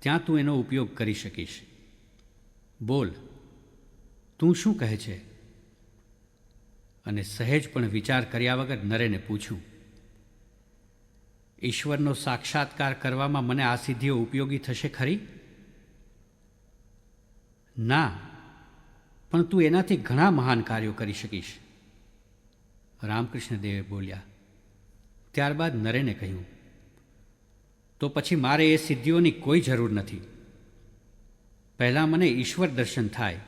ત્યાં તું એનો ઉપયોગ કરી શકીશ. બોલ, તું શું કહે છે? અને સહેજ પણ વિચાર કર્યા વગર નરેને પૂછ્યું, ઈશ્વરનો સાક્ષાત્કાર કરવામાં મને આ સિદ્ધિઓ ઉપયોગી થશે ખરી? ના, પણ તું એનાથી ઘણા મહાન કાર્યો કરી શકીશ, રામકૃષ્ણ દેવે બોલ્યા. ત્યારબાદ નરેને કહ્યું, તો પછી મારે એ સિદ્ધિઓની કોઈ જરૂર નથી. પહેલાં મને ઈશ્વર દર્શન થાય,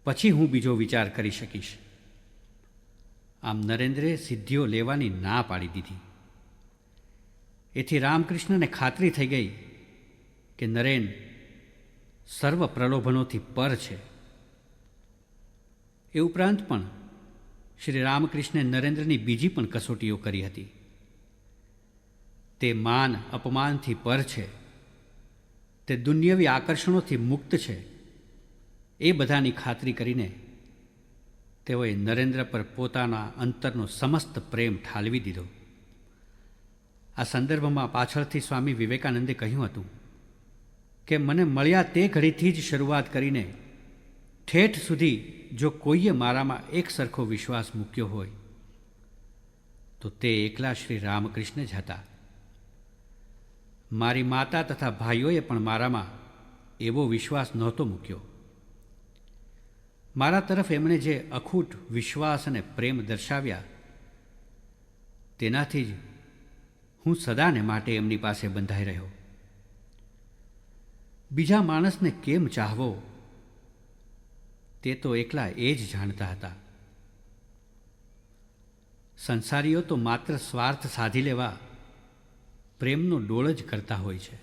પછી હું બીજો વિચાર કરી શકીશ. આમ નરેન્દ્રે સિદ્ધિઓ લેવાની ના પાડી દીધી. એથી રામકૃષ્ણને ખાતરી થઈ ગઈ કે નરેન સર્વ પ્રલોભનોથી પર છે. એ ઉપરાંત પણ શ્રી રામકૃષ્ણે નરેન્દ્રની બીજી પણ કસોટીઓ કરી હતી. તે માન અપમાનથી પર છે, તે દુન્યવી આકર્ષણોથી મુક્ત છે, એ બધાની ખાતરી કરીને તેઓએ નરેન્દ્ર પર પોતાના અંતરનો સમસ્ત પ્રેમ ઠાલવી દીધો. આ સંદર્ભમાં પાછળથી સ્વામી વિવેકાનંદે કહ્યું હતું કે મને મળ્યા તે ઘડીથી જ શરૂઆત કરીને ઠેઠ સુધી જો કોઈએ મારામાં એક સરખો વિશ્વાસ મૂક્યો હોય તો તે એકલા શ્રી રામકૃષ્ણ જ હતા. મારી માતા તથા ભાઈઓએ પણ મારામાં એવો વિશ્વાસ નહોતો મૂક્યો. મારા તરફ એમણે જે અખૂટ વિશ્વાસ અને પ્રેમ દર્શાવ્યા તેનાથી જ હું સદાને માટે એમની પાસે બંધાઈ રહ્યો. બીજા માણસને કેમ ચાહવો તે તો એકલા એ જ જાણતા હતા. સંસારીઓ તો માત્ર સ્વાર્થ સાધી લેવા પ્રેમનો ડોળ જ કરતા હોય છે.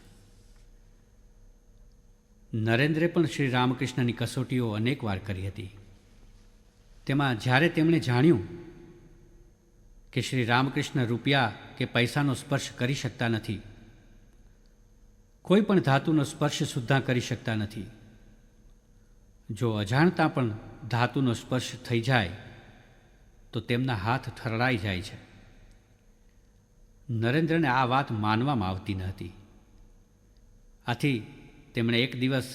નરેન્દ્રે પણ શ્રી રામકૃષ્ણની કસોટીઓ અનેક વાર કરી હતી. તેમાં જ્યારે તેમણે જાણ્યું કે શ્રી રામકૃષ્ણ રૂપિયા કે પૈસાનો સ્પર્શ કરી શકતા નથી, કોઈ પણ ધાતુનો સ્પર્શ સુદ્ધા કરી શકતા નથી, જો અજાણતા પણ ધાતુનો સ્પર્શ થઈ જાય તો તેમના હાથ થરડાઈ જાય છે. નરેન્દ્રને આ વાત માનવામાં આવતી ન હતી. આથી તેમણે એક દિવસ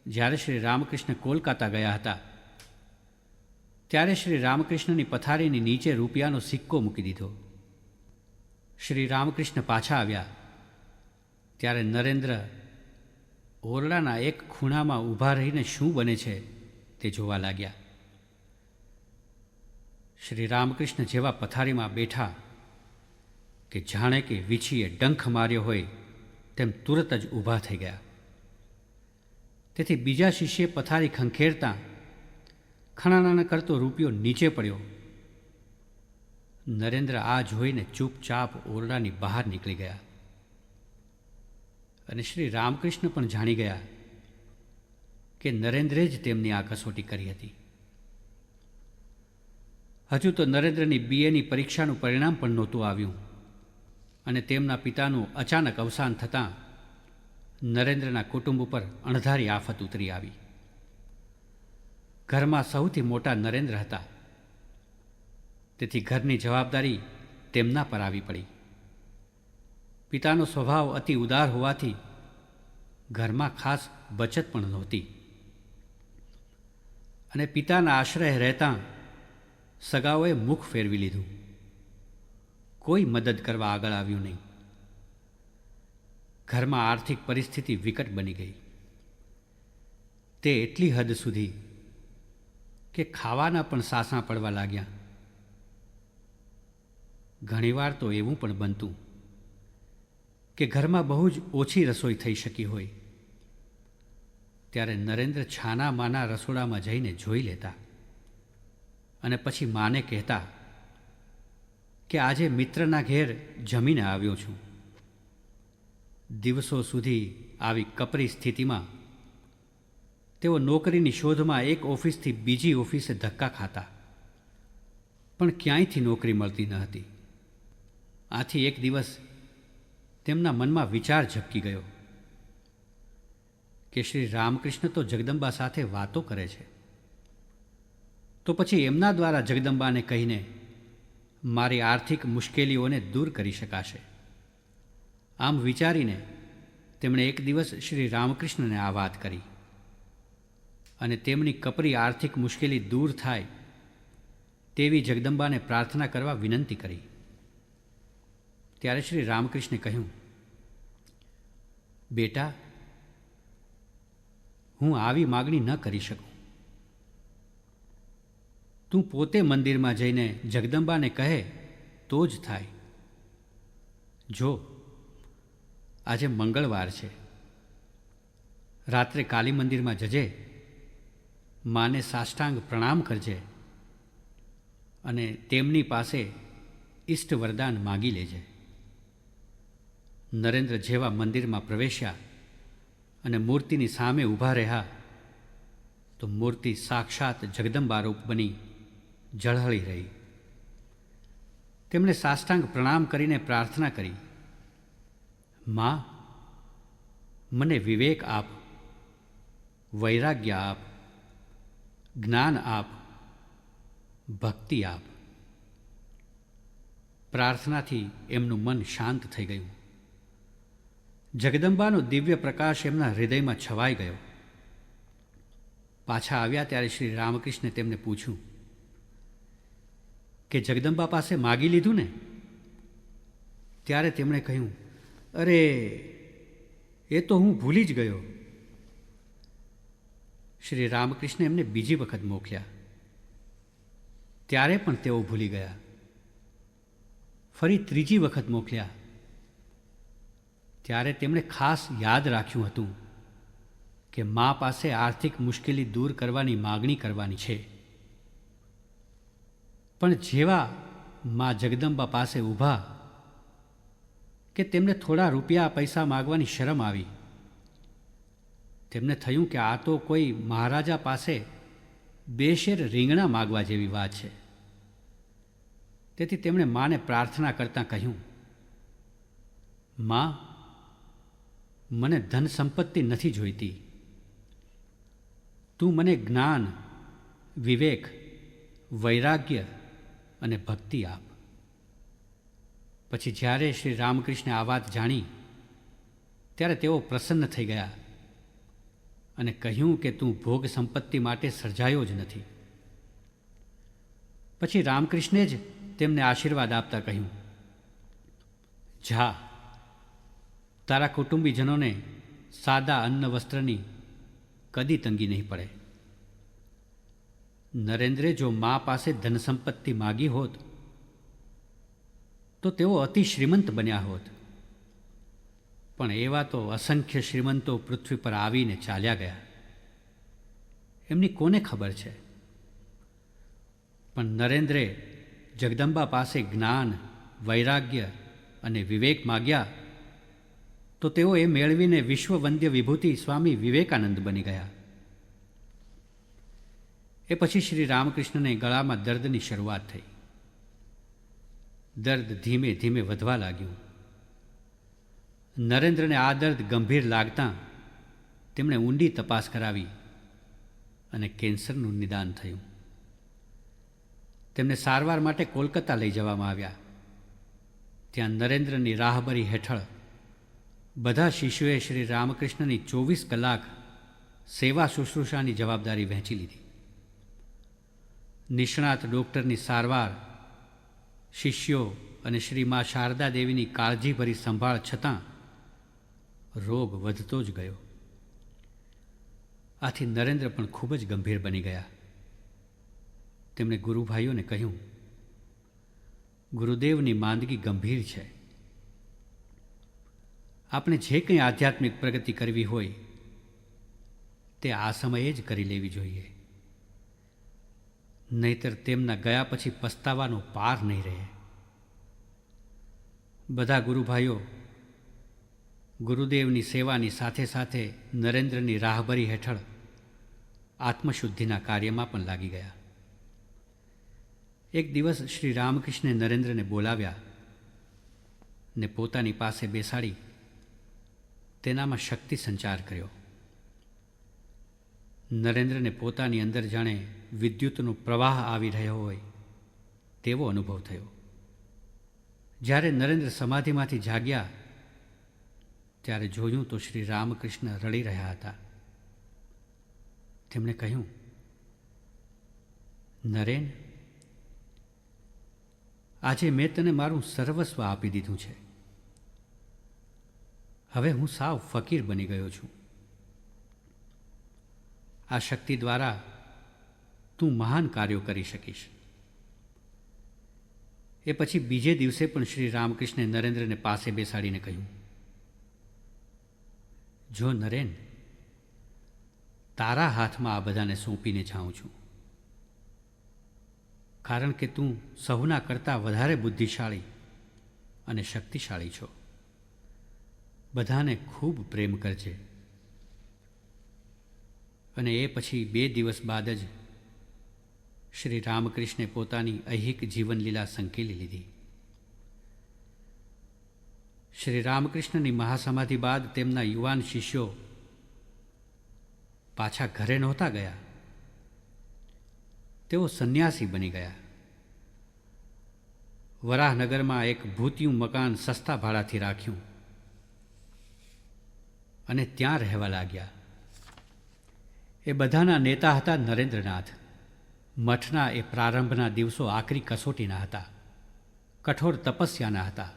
જ્યારે શ્રી રામકૃષ્ણ કોલકાતા ગયા હતા ત્યારે શ્રી રામકૃષ્ણની પથારીની નીચે રૂપિયાનો સિક્કો મૂકી દીધો. શ્રી રામકૃષ્ણ પાછા આવ્યા ત્યારે નરેન્દ્ર ઓરડાના એક ખૂણામાં ઊભા રહીને શું બને છે તે જોવા લાગ્યા. શ્રી રામકૃષ્ણ જેવા પથારીમાં બેઠા કે જાણે કે વીછીએ ડંખ માર્યો હોય તેમ તુરત જ ઊભા થઈ ગયા. તેથી બીજા શિષ્યે પથારી ખંખેરતા ખણાના કરતો રૂપિયો નીચે પડ્યો. નરેન્દ્ર આ જોઈને ચૂપચાપ ઓરડાની બહાર નીકળી ગયા અને શ્રી રામકૃષ્ણ પણ જાણી ગયા કે નરેન્દ્રે જ તેમની આ કસોટી કરી હતી. હજુ તો નરેન્દ્રની બીએની પરીક્ષાનું પરિણામ પણ નહોતું આવ્યું અને તેમના પિતાનું અચાનક અવસાન થતાં નરેન્દ્રના કુટુંબ ઉપર અણધારી આફત ઉતરી આવી. ઘરમાં સૌથી મોટા નરેન્દ્ર હતા, તેથી ઘરની જવાબદારી તેમના પર આવી પડી. પિતાનો સ્વભાવ અતિ ઉદાર હોવાથી ઘરમાં ખાસ બચત પણ નહોતી અને પિતાના આશ્રય રહેતાં સગાઓએ મુખ ફેરવી લીધું. કોઈ મદદ કરવા આગળ આવ્યું નહીં. ઘરમાં આર્થિક પરિસ્થિતિ વિકટ બની ગઈ. તે એટલી હદ સુધી કે ખાવાના પણ સાસા પડવા લાગ્યા. ઘણીવાર તો એવું પણ બનતું કે ઘરમાં બહુ જ ઓછી રસોઈ થઈ શકી હોય ત્યારે નરેન્દ્ર છાના માના રસોડામાં જઈને જોઈ લેતા અને પછી માને કહેતા કે આજે મિત્રના ઘેર જમીને આવ્યો છું. દિવસો સુધી આવી કપરી સ્થિતિમાં તેઓ નોકરીની શોધમાં એક ઓફિસથી બીજી ઓફિસે ધક્કા ખાતા, પણ ક્યાંયથી નોકરી મળતી ન હતી. આથી એક દિવસ તેમના મનમાં વિચાર ઝબકી ગયો કે શ્રી રામકૃષ્ણ તો જગદંબા સાથે વાતો કરે છે, તો પછી એમના દ્વારા જગદંબાને કહીને મારી આર્થિક મુશ્કેલીઓને દૂર કરી શકાશે. આમ વિચારીને તેમણે એક દિવસ શ્રી રામકૃષ્ણને આ વાત કરી અને તેમની કપરી આર્થિક મુશ્કેલી દૂર થાય તેવી જગદંબાને પ્રાર્થના કરવા વિનંતી કરી. ત્યારે શ્રી રામકૃષ્ણે કહ્યું, બેટા, હું આવી માગણી ન કરી શકું. તું પોતે મંદિરમાં જઈને જગદંબાને કહે તો જ થાય. જો આજે મંગળવાર છે, રાત્રે કાલી મંદિરમાં જજે, માને સાષ્ટાંગ પ્રણામ કરજે અને તેમની પાસે ઇષ્ટ વરદાન માગી લેજે. નરેન્દ્ર જેવા મંદિરમાં પ્રવેશ્યા અને મૂર્તિની સામે ઊભા રહ્યા તો મૂર્તિ સાક્ષાત જગદંબા રૂપ બની ઝળહળી રહી. તેમણે સાષ્ટાંગ પ્રણામ કરીને પ્રાર્થના કરી, મા, મને વિવેક આપ, વૈરાગ્ય આપ, જ્ઞાન આપ, ભક્તિ આપ. પ્રાર્થનાથી એમનું મન શાંત થઈ ગયું. જગદંબાનો દિવ્ય પ્રકાશ એમના હૃદયમાં છવાઈ ગયો. પાછા આવ્યા ત્યારે શ્રી રામકૃષ્ણે તેમને પૂછ્યું કે જગદંબા પાસે માગી લીધું ને? ત્યારે તેમણે કહ્યું, અરે એ તો હું ભૂલી જ ગયો. શ્રી રામકૃષ્ણે એમને બીજી વખત મોકલ્યા. ત્યારે પણ તેઓ ભૂલી ગયા. ફરી ત્રીજી વખત મોકલ્યા ત્યારે તેમણે ખાસ યાદ રાખ્યું હતું કે મા પાસે આર્થિક મુશ્કેલી દૂર કરવાની માગણી કરવાની છે. પણ જેવા મા જગદંબા પાસે ઊભા કે તેમને થોડા રૂપિયા પૈસા માગવાની શરમ આવી. તેમને થયું કે આ તો કોઈ મહારાજા પાસે બે શેર રીંગણા માગવા જેવી વાત છે. તેથી તેમણે માને પ્રાર્થના કરતાં કહ્યું, મા, મને ધન સંપત્તિ નથી જોઈતી. તું મને જ્ઞાન, વિવેક, વૈરાગ્ય અને ભક્તિ આપ. પછી જ્યારે શ્રી રામકૃષ્ણે આ વાત જાણી ત્યારે તેઓ પ્રસન્ન થઈ ગયા અને કહ્યું કે તું ભોગ સંપત્તિ માટે સર્જાયો જ નથી. પછી રામકૃષ્ણે જ તેમને આશીર્વાદ આપતા કહ્યું, જા, તારા કુટુંબીજનોને સાદા અન્ન વસ્ત્રની કદી તંગી નહીં પડે. નરેન્દ્રે જો મા પાસે ધન સંપત્તિ માગી હોત તો તેઓ અતિ શ્રીમંત બન્યા હોત. પણ એવા તો અસંખ્ય શ્રીમંતો પૃથ્વી પર આવીને ચાલ્યા ગયા. એમની કોને ખબર છે? પણ નરેન્દ્રે જગદંબા પાસે જ્ઞાન, વૈરાગ્ય અને વિવેક માગ્યા તો તેઓ એ મેળવીને વિશ્વવંદ્ય વિભૂતિ સ્વામી વિવેકાનંદ બની ગયા. એ પછી શ્રી રામકૃષ્ણને ગળામાં દર્દની શરૂઆત થઈ. દર્દ ધીમે ધીમે વધવા લાગ્યું. નરેન્દ્રને આ દર્દ ગંભીર લાગતાં તેમણે ઊંડી તપાસ કરાવી અને કેન્સરનું નિદાન થયું. તેમને સારવાર માટે કોલકાતા લઈ જવામાં આવ્યા. ત્યાં નરેન્દ્રની રાહબરી હેઠળ બધા શિષ્યોએ શ્રી રામકૃષ્ણની 24 કલાક સેવા શુશ્રૂષાની જવાબદારી વહેંચી લીધી. નિષ્ણાત ડૉક્ટરની સારવાર, શિષ્યો અને શ્રી મા શારદા દેવીની કાળજીભરી સંભાળ છતાં રોગ વધતો જ ગયો. આથી નરેન્દ્ર પણ ખૂબ જ ગંભીર બની ગયા. તેમણે ગુરુભાઈઓને કહ્યું, ગુરુદેવની માંદગી ગંભીર છે. આપણે જે કંઈ આધ્યાત્મિક પ્રગતિ કરવી હોય તે આ સમયે જ કરી લેવી જોઈએ, નહીતર તેમના ગયા પછી પસ્તાવાનો પાર નહીં રહે. બધા ગુરુભાઈઓ ગુરુદેવની સેવાની સાથે સાથે નરેન્દ્રની રાહબરી હેઠળ આત્મશુદ્ધિના કાર્યમાં પણ લાગી ગયા. એક દિવસ શ્રી રામકૃષ્ણે નરેન્દ્રને બોલાવ્યા ને પોતાની પાસે બેસાડી તેનામાં શક્તિ સંચાર કર્યો. નરેન્દ્રને પોતાની અંદર જાણે વિદ્યુતનો પ્રવાહ આવી રહ્યો હોય તેવો અનુભવ થયો. જ્યારે નરેન્દ્ર સમાધિમાંથી જાગ્યા ત્યારે જોયું તો શ્રી રામકૃષ્ણ રડી રહ્યા હતા. તેમણે કહ્યું, નરેન, આજે મેં તને મારું સર્વસ્વ આપી દીધું છે. હવે હું સાવ ફકીર બની ગયો છું. આ શક્તિ દ્વારા તું મહાન કાર્યો કરી શકીશ. એ પછી બીજે દિવસે પણ શ્રી રામકૃષ્ણે નરેન્દ્રને પાસે બેસાડીને કહ્યું, જો નરેન, તારા હાથમાં આ બધાને સોંપીને જાઉં છું, કારણ કે તું સહુના કરતાં વધારે બુદ્ધિશાળી અને શક્તિશાળી છો. બધાને ખૂબ પ્રેમ કરજે. અને એ પછી 2 દિવસ બાદ જ શ્રી રામકૃષ્ણે પોતાની ઐહિક જીવનલીલા સંકેલી લીધી. શ્રી રામકૃષ્ણની મહાસમાધિ બાદ તેમના યુવાન શિષ્યો પાછા ઘરે નહોતા ગયા. તેઓ સંન્યાસી બની ગયા. વરાહનગરમાં એક ભૂતિયું મકાન સસ્તા ભાડાથી રાખ્યું અને ત્યાં રહેવા લાગ્યા. એ બધાના નેતા હતા નરેન્દ્રનાથ. મઠના એ પ્રારંભના દિવસો આકરી કસોટીના હતા, કઠોર તપસ્યાના હતા.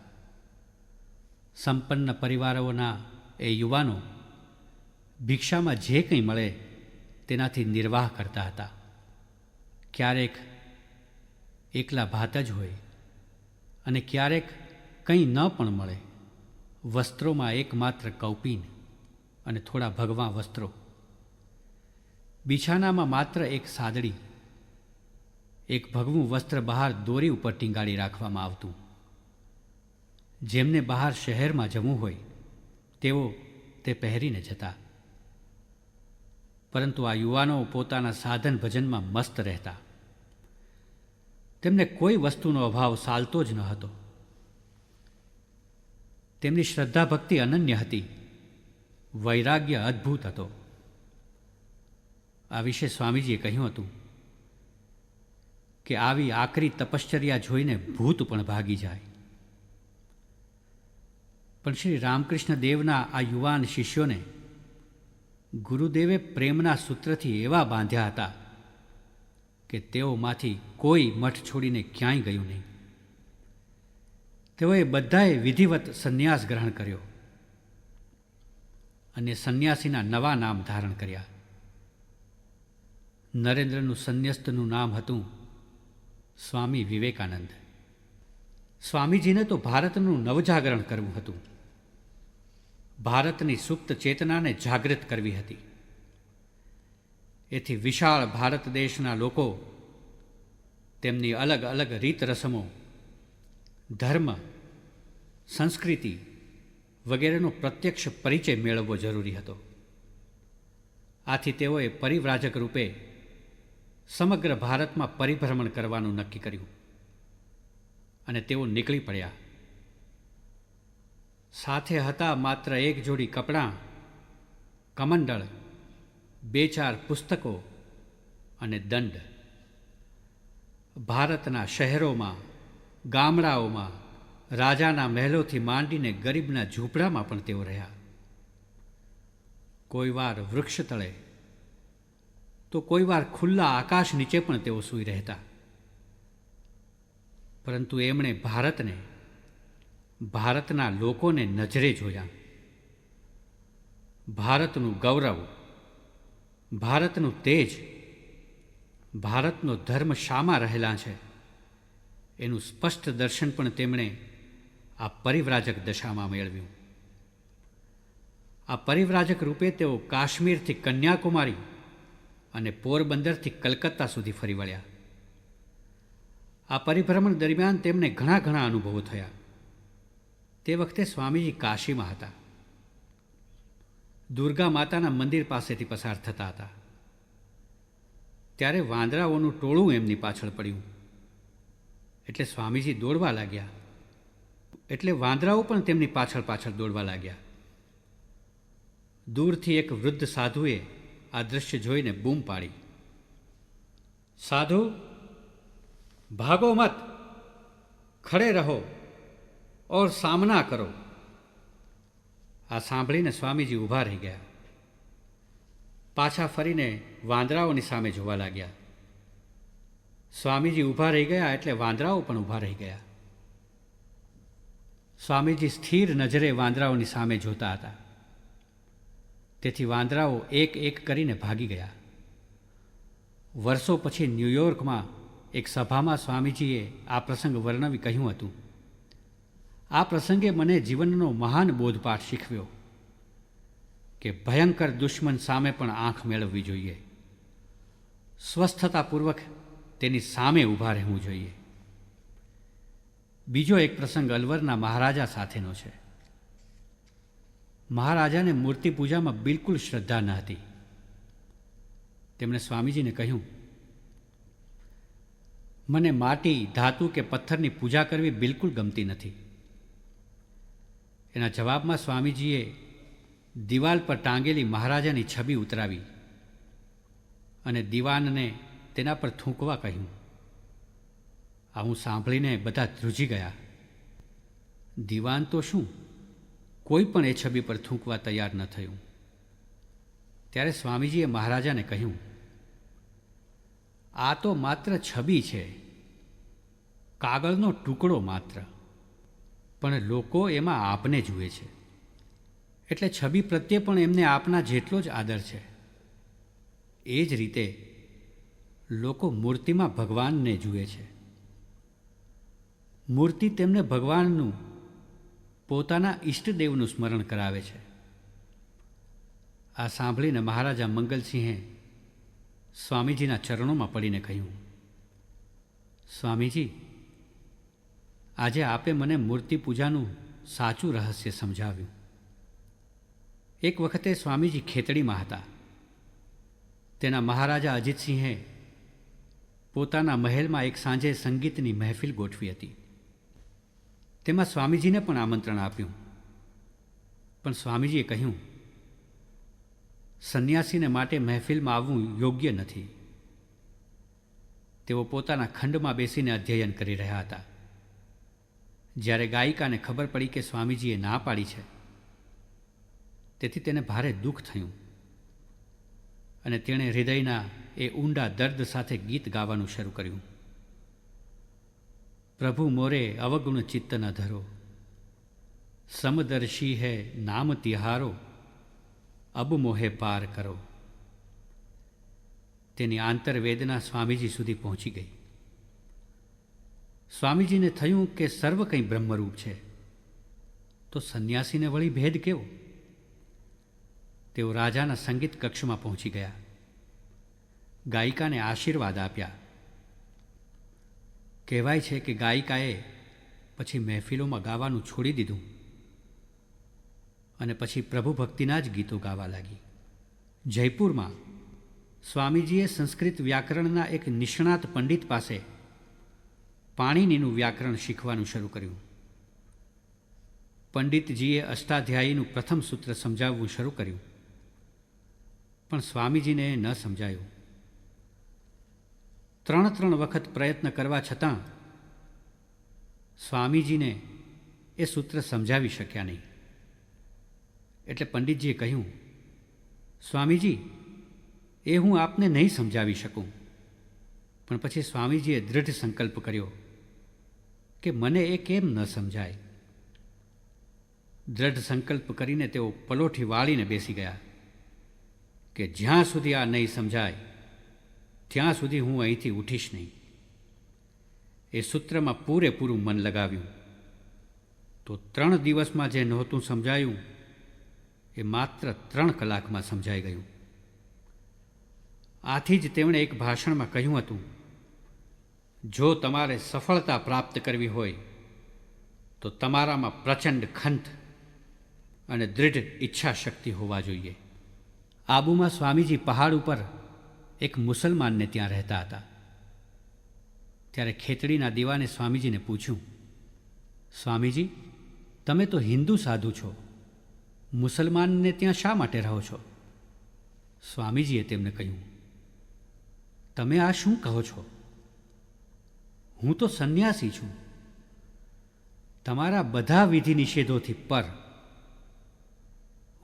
સંપન્ન પરિવારોના એ યુવાનો ભિક્ષામાં જે કંઈ મળે તેનાથી નિર્વાહ કરતા હતા. ક્યારેક એકલા ભાત જ હોય અને ક્યારેક કંઈ ન પણ મળે. વસ્ત્રોમાં એકમાત્ર કૌપીન અને થોડા ભગવાં વસ્ત્રો. બિછાનામાં માત્ર એક સાદડી, એક ભગવું વસ્ત્ર બહાર દોરી ઉપર ટીંગાડી રાખવામાં આવતું. જેમને બહાર શહેરમાં જવું હોય તેઓ તે પહેરીને જતા. પરંતુ આ યુવાનો પોતાના સાધન ભજનમાં મસ્ત રહેતા. તેમને કોઈ વસ્તુનો અભાવ સાલતો જ ન હતો. તેમની શ્રદ્ધા ભક્તિ અનન્ય હતી, વૈરાગ્ય અદ્ભુત હતો. આ વિશે સ્વામીજીએ કહ્યું હતું કે આવી આકરી તપશ્ચર્યા જોઈને ભૂત પણ ભાગી જાય. પણ શ્રી રામકૃષ્ણ દેવના આ યુવાન શિષ્યોને ગુરુદેવે પ્રેમના સૂત્રથી એવા બાંધ્યા હતા કે તેઓમાંથી કોઈ મઠ છોડીને ક્યાંય ગયું નહીં. તેઓએ બધાએ વિધિવત સંન્યાસ ગ્રહણ કર્યો અને સંન્યાસીના નવા નામ ધારણ કર્યા. નરેન્દ્રનું સંન્યસ્તનું નામ હતું સ્વામી વિવેકાનંદ. સ્વામીજીને તો ભારતનું નવજાગરણ કરવું હતું, ભારતની સુપ્ત ચેતનાને જાગૃત કરવી હતી. એથી વિશાળ ભારત દેશના લોકો તેમની અલગ અલગ રીત રસમો, ધર્મ, સંસ્કૃતિ વગેરેનો પ્રત્યક્ષ પરિચય મેળવવો જરૂરી હતો. આથી તેઓએ પરિવ્રાજક રૂપે સમગ્ર ભારતમાં પરિભ્રમણ કરવાનું નક્કી કર્યું અને તેઓ નીકળી પડ્યા. સાથે હતા માત્ર એક જોડી કપડાં, કમંડળ, 2-4 પુસ્તકો અને દંડ. ભારતના શહેરોમાં, ગામડાઓમાં, રાજાના મહેલોથી માંડીને ગરીબના ઝૂંપડામાં પણ તેઓ રહ્યા. કોઈ વાર વૃક્ષ તળે તો કોઈ વાર ખુલ્લા આકાશ નીચે પણ તેઓ સૂઈ રહેતા. પરંતુ એમણે ભારતને, ભારતના લોકોને નજરે જોયા. ભારતનું ગૌરવ, ભારતનું તેજ, ભારતનો ધર્મ શામાં રહેલા છે એનું સ્પષ્ટ દર્શન પણ તેમણે આ પરિવ્રાજક દશામાં મેળવ્યું. આ પરિવ્રાજક રૂપે તેઓ કાશ્મીરથી કન્યાકુમારી અને પોરબંદરથી કલકત્તા સુધી ફરી વળ્યા. આ પરિભ્રમણ દરમિયાન તેમને ઘણા અનુભવો થયા. તે વખતે સ્વામીજી કાશીમાં હતા. દુર્ગા માતાના મંદિર પાસેથી પસાર થતા હતા ત્યારે વાંદરાઓનું ટોળું એમની પાછળ પડ્યું. એટલે સ્વામીજી દોડવા લાગ્યા, એટલે વાંદરાઓ પણ તેમની પાછળ દોડવા લાગ્યા. દૂરથી એક વૃદ્ધ સાધુએ આ દ્રશ્ય જોઈને બૂમ પાડી, સાધુ, ભાગો મત, ખડે રહો ઓર સામના કરો. આ સાંભળીને સ્વામીજી ઊભા રહી ગયા. પાછા ફરીને વાંદરાઓની સામે જોવા લાગ્યા. સ્વામીજી ઊભા રહી ગયા એટલે વાંદરાઓ પણ ઊભા રહી ગયા. સ્વામીજી સ્થિર નજરે વાંદરાઓની સામે જોતા હતા. તેથી વાંદરાઓ એક એક કરીને ભાગી ગયા. વર્ષો પછી ન્યૂયોર્કમાં એક સભામાં સ્વામીજીએ આ પ્રસંગ વર્ણવી કહ્યું હતું, આ પ્રસંગે મને જીવનનો મહાન બોધપાઠ શીખવ્યો કે ભયંકર દુશ્મન સામે પણ આંખ મેળવવી જોઈએ. સ્વસ્થતાપૂર્વક તેની સામે ઊભા રહેવું જોઈએ. બીજો એક પ્રસંગ અલવરના મહારાજા સાથેનો છે. મહારાજાને મૂર્તિ પૂજામાં બિલકુલ શ્રદ્ધા ન હતી. તેમણે સ્વામીજીને કહ્યું, મને માટી, ધાતુ કે પથ્થરની પૂજા કરવી બિલકુલ ગમતી નથી. એના જવાબમાં સ્વામીજીએ દિવાલ પર ટાંગેલી મહારાજાની છબી ઉતરાવી અને દીવાનને તેના પર થૂંકવા કહ્યું. આવું સાંભળીને બધા ધ્રુજી ગયા. દીવાન તો શું, કોઈ પણ એ છબી પર થૂંકવા તૈયાર ન થયું. ત્યારે સ્વામીજીએ મહારાજાને કહ્યું, આ તો માત્ર છબી છે, કાગળનો ટુકડો માત્ર, પણ લોકો એમાં આપને જુએ છે, એટલે છબી પ્રત્યે પણ એમને આપના જેટલો જ આદર છે. એ જ રીતે લોકો મૂર્તિમાં ભગવાનને જુએ છે. મૂર્તિ તેમને ભગવાનનું, પોતાના ઈષ્ટદેવનું સ્મરણ કરાવે છે. આ સાંભળીને મહારાજા મંગલસિંહે સ્વામીજીના ચરણોમાં પડીને કહ્યું, સ્વામીજી, આજે આપે મને મૂર્તિ પૂજાનું સાચું રહસ્ય સમજાવ્યું. એક વખતે સ્વામીજી ખેતડીમાં હતા. તેના મહારાજા અજીતસિંહે પોતાના મહેલમાં એક સાંજે સંગીતની મહેફિલ ગોઠવી હતી. તેમાં સ્વામીજીને પણ આમંત્રણ આપ્યું. પણ સ્વામીજીએ કહ્યું, સંન્યાસીને માટે મહેફિલમાં આવવું યોગ્ય નથી. તેઓ પોતાના ખંડમાં બેસીને અધ્યયન કરી રહ્યા હતા. જ્યારે ગાયિકાને ખબર પડી કે સ્વામીજીએ ના પાડી છે, તેથી તેને ભારે દુઃખ થયું અને તેણે હૃદયના એ ઊંડા દર્દ સાથે ગીત ગાવાનું શરૂ કર્યું. પ્રભુ મોરે અવગુણ ચિત્ત ન ધરો, સમદર્શી હૈ નામ તિહારો, અબ મોહે પાર કરો. તેની આંતરવેદના સ્વામીજી સુધી પહોંચી ગઈ. સ્વામીજીને થયું કે સર્વ કંઈ બ્રહ્મરૂપ છે, તો સંન્યાસીને વળી ભેદ કેવો? તેઓ રાજાના સંગીત કક્ષમાં પહોંચી ગયા. ગાયિકાને આશીર્વાદ આપ્યા. કહેવાય છે કે ગાયિકાએ પછી મહેફિલોમાં ગાવાનું છોડી દીધું અને પછી પ્રભુ ભક્તિના જ ગીતો ગાવા લાગી. જયપુરમાં સ્વામીજીએ સંસ્કૃત વ્યાકરણના એક નિષ્ણાત પંડિત પાસે પાણીનીનું વ્યાકરણ શીખવાનું શરૂ કર્યું. પંડિતજીએ અષ્ટાધ્યાયીનું પ્રથમ સૂત્ર સમજાવવું શરૂ કર્યું, પણ સ્વામીજીને ન સમજાયું. 3 વખત પ્રયત્ન કરવા છતાં સ્વામીજીને એ સૂત્ર સમજાવી શક્યા નહીં. એટલે પંડિતજીએ કહ્યું, સ્વામીજી, એ હું આપને નહીં સમજાવી શકું. પણ પછી સ્વામીજીએ દૃઢ સંકલ્પ કર્યો કે મને એ કેમ ન સમજાય. દ્રઢ સંકલ્પ કરીને તેઓ પલોઠી વાળીને બેસી ગયા કે જ્યાં સુધી આ નહીં સમજાય ત્યાં સુધી હું અહીંથી ઉઠીશ નહીં. એ સૂત્રમાં પૂરેપૂરું મન લગાવ્યું તો 3 દિવસમાં જે નહોતું સમજાયું એ માત્ર 3 કલાકમાં સમજાઈ ગયું. આથી જ તેમણે એક ભાષણમાં કહ્યું હતું, જો તમારે સફળતા પ્રાપ્ત કરવી હોય તો તમારામાં પ્રચંડ ખંત અને દૃઢ ઈચ્છા શક્તિ હોવા જોઈએ. આબુમાં સ્વામીજી પહાડ ઉપર એક મુસલમાનને ત્યાં રહેતા હતા. ત્યારે ખેતડીના દીવાને સ્વામીજીને પૂછ્યું, સ્વામીજી, તમે તો હિન્દુ સાધુ છો, મુસલમાનને ત્યાં શા માટે રહો છો? સ્વામીજીએ તેમને કહ્યું, તમે આ શું કહો છો? હું તો સંન્યાસી છું, તમારા બધા વિધિ નિષેધોથી પર.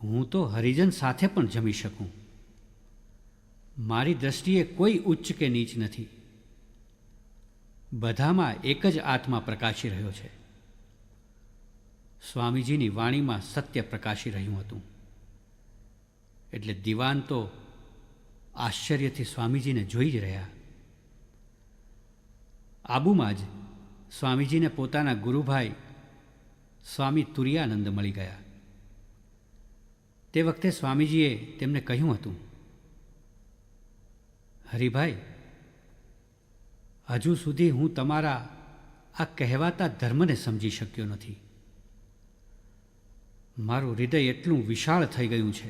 હું તો હરિજન સાથે પણ જમી શકું. મારી દ્રષ્ટિએ કોઈ ઉચ્ચ કે નીચ નથી. બધામાં એક જ આત્મા પ્રકાશી રહ્યો છે. સ્વામીજીની વાણીમાં સત્ય પ્રકાશી રહ્યું હતું. એટલે દીવાન તો આશ્ચર્યથી સ્વામીજીને જોઈ જ રહ્યા. આબુમાં જ સ્વામીજીને પોતાના ગુરુભાઈ સ્વામી તુર્યાનંદ મળી ગયા. તે વખતે સ્વામીજીએ તેમને કહ્યું હતું, હરિભાઈ, હજુ સુધી હું તમારા આ કહેવાતા ધર્મને સમજી શક્યો નથી. મારું હૃદય એટલું વિશાળ થઈ ગયું છે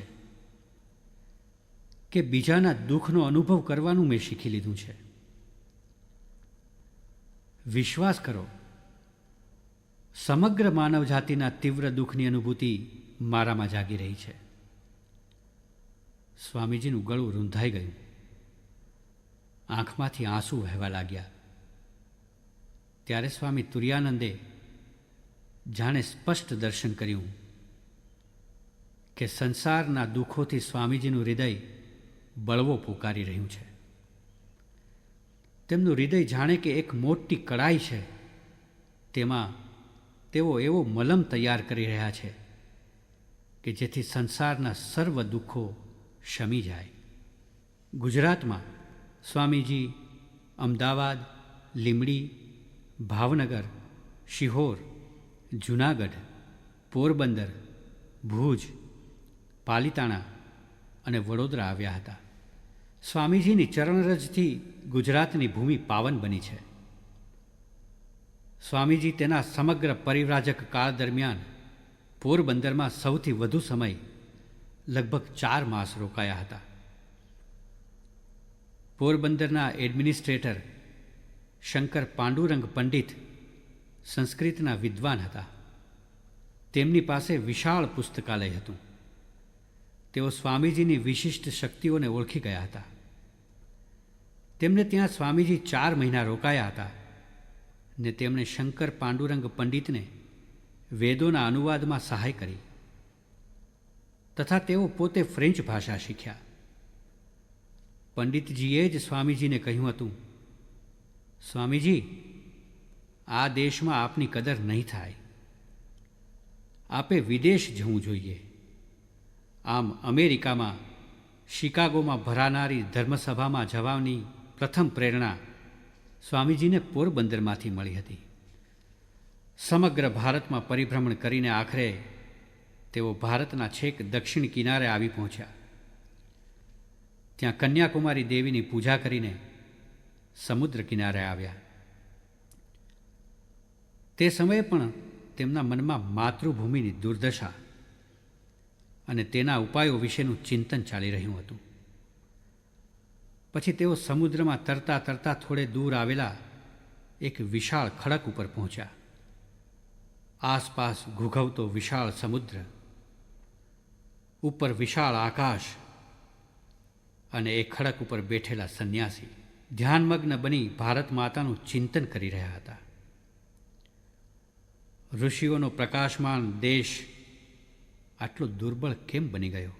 કે બીજાના દુઃખનો અનુભવ કરવાનું મેં શીખી લીધું છે. વિશ્વાસ કરો, સમગ્ર માનવજાતિના તીવ્ર દુઃખની અનુભૂતિ મારામાં જાગી રહી છે. સ્વામીજીનું ગળું રૂંધાઈ ગયું. આંખમાંથી આંસુ વહેવા લાગ્યા. ત્યારે સ્વામી તુર્યાનંદે જાણે સ્પષ્ટ દર્શન કર્યું કે સંસારના દુઃખોથી સ્વામીજીનું હૃદય બળવો પોકારી રહ્યું છે. તેમનું હૃદય જાણે કે એક મોટી કડાઈ છે, તેમાં તેઓ એવો મલમ તૈયાર કરી રહ્યા છે કે જેથી સંસારના સર્વ દુઃખો શમી જાય. ગુજરાતમાં સ્વામીજી અમદાવાદ, લીંબડી, ભાવનગર, શિહોર, જૂનાગઢ, પોરબંદર, ભુજ, પાલિતાણા અને વડોદરા આવ્યા હતા. સ્વામીજીની ચરણરજથી ગુજરાતની ભૂમિ પાવન બની છે. સ્વામીજી તેના સમગ્ર પરિવ્રાજક કાળ દરમિયાન પોરબંદરમાં સૌથી વધુ સમય લગભગ 4 માસ રોકાયા હતા. પોરબંદરના એડમિનિસ્ટ્રેટર શંકર પાંડુરંગ પંડિત સંસ્કૃતના વિદ્વાન હતા. તેમની પાસે વિશાળ પુસ્તકાલય હતું. તેઓ સ્વામીજીની વિશિષ્ટ શક્તિઓને ઓળખી ગયા હતા. તેમને ત્યાં સ્વામીજી 4 મહિના રોકાયા હતા ને તેમણે શંકર પાંડુરંગ પંડિતને વેદોના અનુવાદમાં સહાય કરી તથા તેઓ પોતે ફ્રેન્ચ ભાષા શીખ્યા. પંડિતજીએ જ સ્વામીજીને કહ્યું હતું, સ્વામીજી, આ દેશમાં આપની કદર નહીં થાય. આપે વિદેશ જવું જોઈએ. આમ અમેરિકામાં શિકાગોમાં ભરાનારી ધર્મસભામાં જવાની પ્રથમ પ્રેરણા સ્વામીજીને પોરબંદરમાંથી મળી હતી. સમગ્ર ભારતમાં પરિભ્રમણ કરીને આખરે તેઓ ભારતના છેક દક્ષિણ કિનારે આવી પહોંચ્યા. ત્યાં કન્યાકુમારી દેવીની પૂજા કરીને સમુદ્ર કિનારે આવ્યા. તે સમયે પણ તેમના મનમાં માતૃભૂમિની દુર્દશા અને તેના ઉપાયો વિશેનું ચિંતન ચાલી રહ્યું હતું. પછી તેઓ સમુદ્રમાં તરતા તરતા થોડે દૂર આવેલા એક વિશાળ ખડક ઉપર પહોંચ્યા. આસપાસ ઘૂઘવતો વિશાળ સમુદ્ર, ઉપર વિશાળ આકાશ અને એ ખડક ઉપર બેઠેલા સંન્યાસી ધ્યાનમગ્ન બની ભારત માતાનું ચિંતન કરી રહ્યા હતા. ઋષિઓનો પ્રકાશમાન દેશ આટલો દુર્બળ કેમ બની ગયો?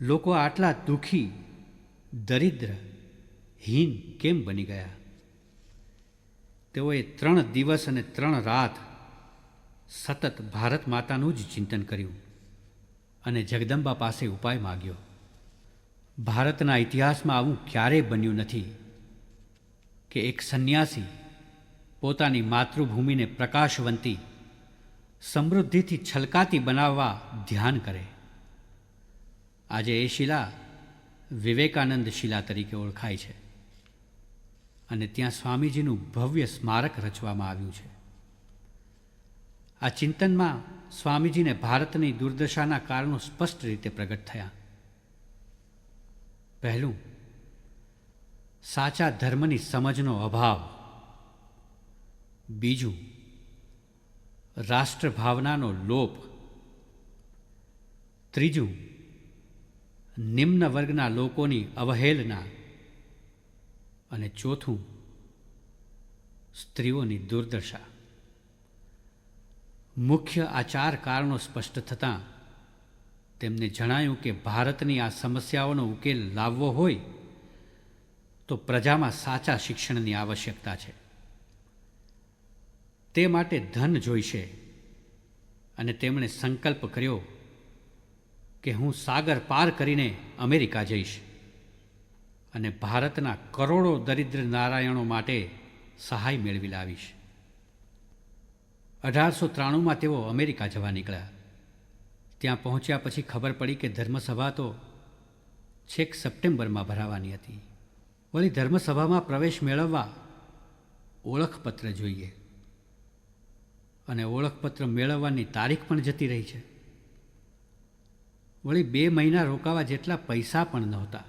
લોકો આટલા દુઃખી, દરિદ્ર, હીન કેમ બની ગયા? તેઓએ 3 દિવસ અને 3 રાત સતત ભારત માતાનું જ ચિંતન કર્યું અને જગદંબા પાસે ઉપાય માગ્યો. ભારતના ઇતિહાસમાં આવું ક્યારેય બન્યું નથી કે એક સંન્યાસી પોતાની માતૃભૂમિને પ્રકાશવંતી, સમૃદ્ધિથી છલકાતી બનાવવા ધ્યાન કરે. આજે એ શિલા વિવેકાનંદ શિલા તરીકે ઓળખાય છે અને ત્યાં સ્વામીજીનું ભવ્ય સ્મારક રચવામાં આવ્યું છે. આ ચિંતનમાં સ્વામીજીને ભારતની દુર્દશાના કારણો સ્પષ્ટ રીતે પ્રગટ થયા. પહેલું, સાચા ધર્મની સમજનો અભાવ. બીજું, રાષ્ટ્રભાવનાનો લોપ. ત્રીજું, નિમ્ન વર્ગના લોકોની અવહેલના. અને ચોથું, સ્ત્રીઓની દુર્દશા. મુખ્ય આ 4 કારણો સ્પષ્ટ થતાં તેમને જણાયું કે ભારતની આ સમસ્યાઓનો ઉકેલ લાવવો હોય તો પ્રજામાં સાચા શિક્ષણની આવશ્યકતા છે. તે માટે ધન જોઈશે અને તેમણે સંકલ્પ કર્યો કે હું સાગર પાર કરીને અમેરિકા જઈશ અને ભારતના કરોડો દરિદ્ર નારાયણો માટે સહાય મેળવી લાવીશ. 1893માં તેઓ અમેરિકા જવા નીકળ્યા. ત્યાં પહોંચ્યા પછી ખબર પડી કે ધર્મસભા તો છેક સપ્ટેમ્બરમાં ભરાવાની હતી. વળી ધર્મસભામાં પ્રવેશ મેળવવા ઓળખપત્ર જોઈએ અને ઓળખપત્ર મેળવવાની તારીખ પણ જતી રહી છે. વળી 2 મહિના રોકાવા જેટલા પૈસા પણ નહોતા.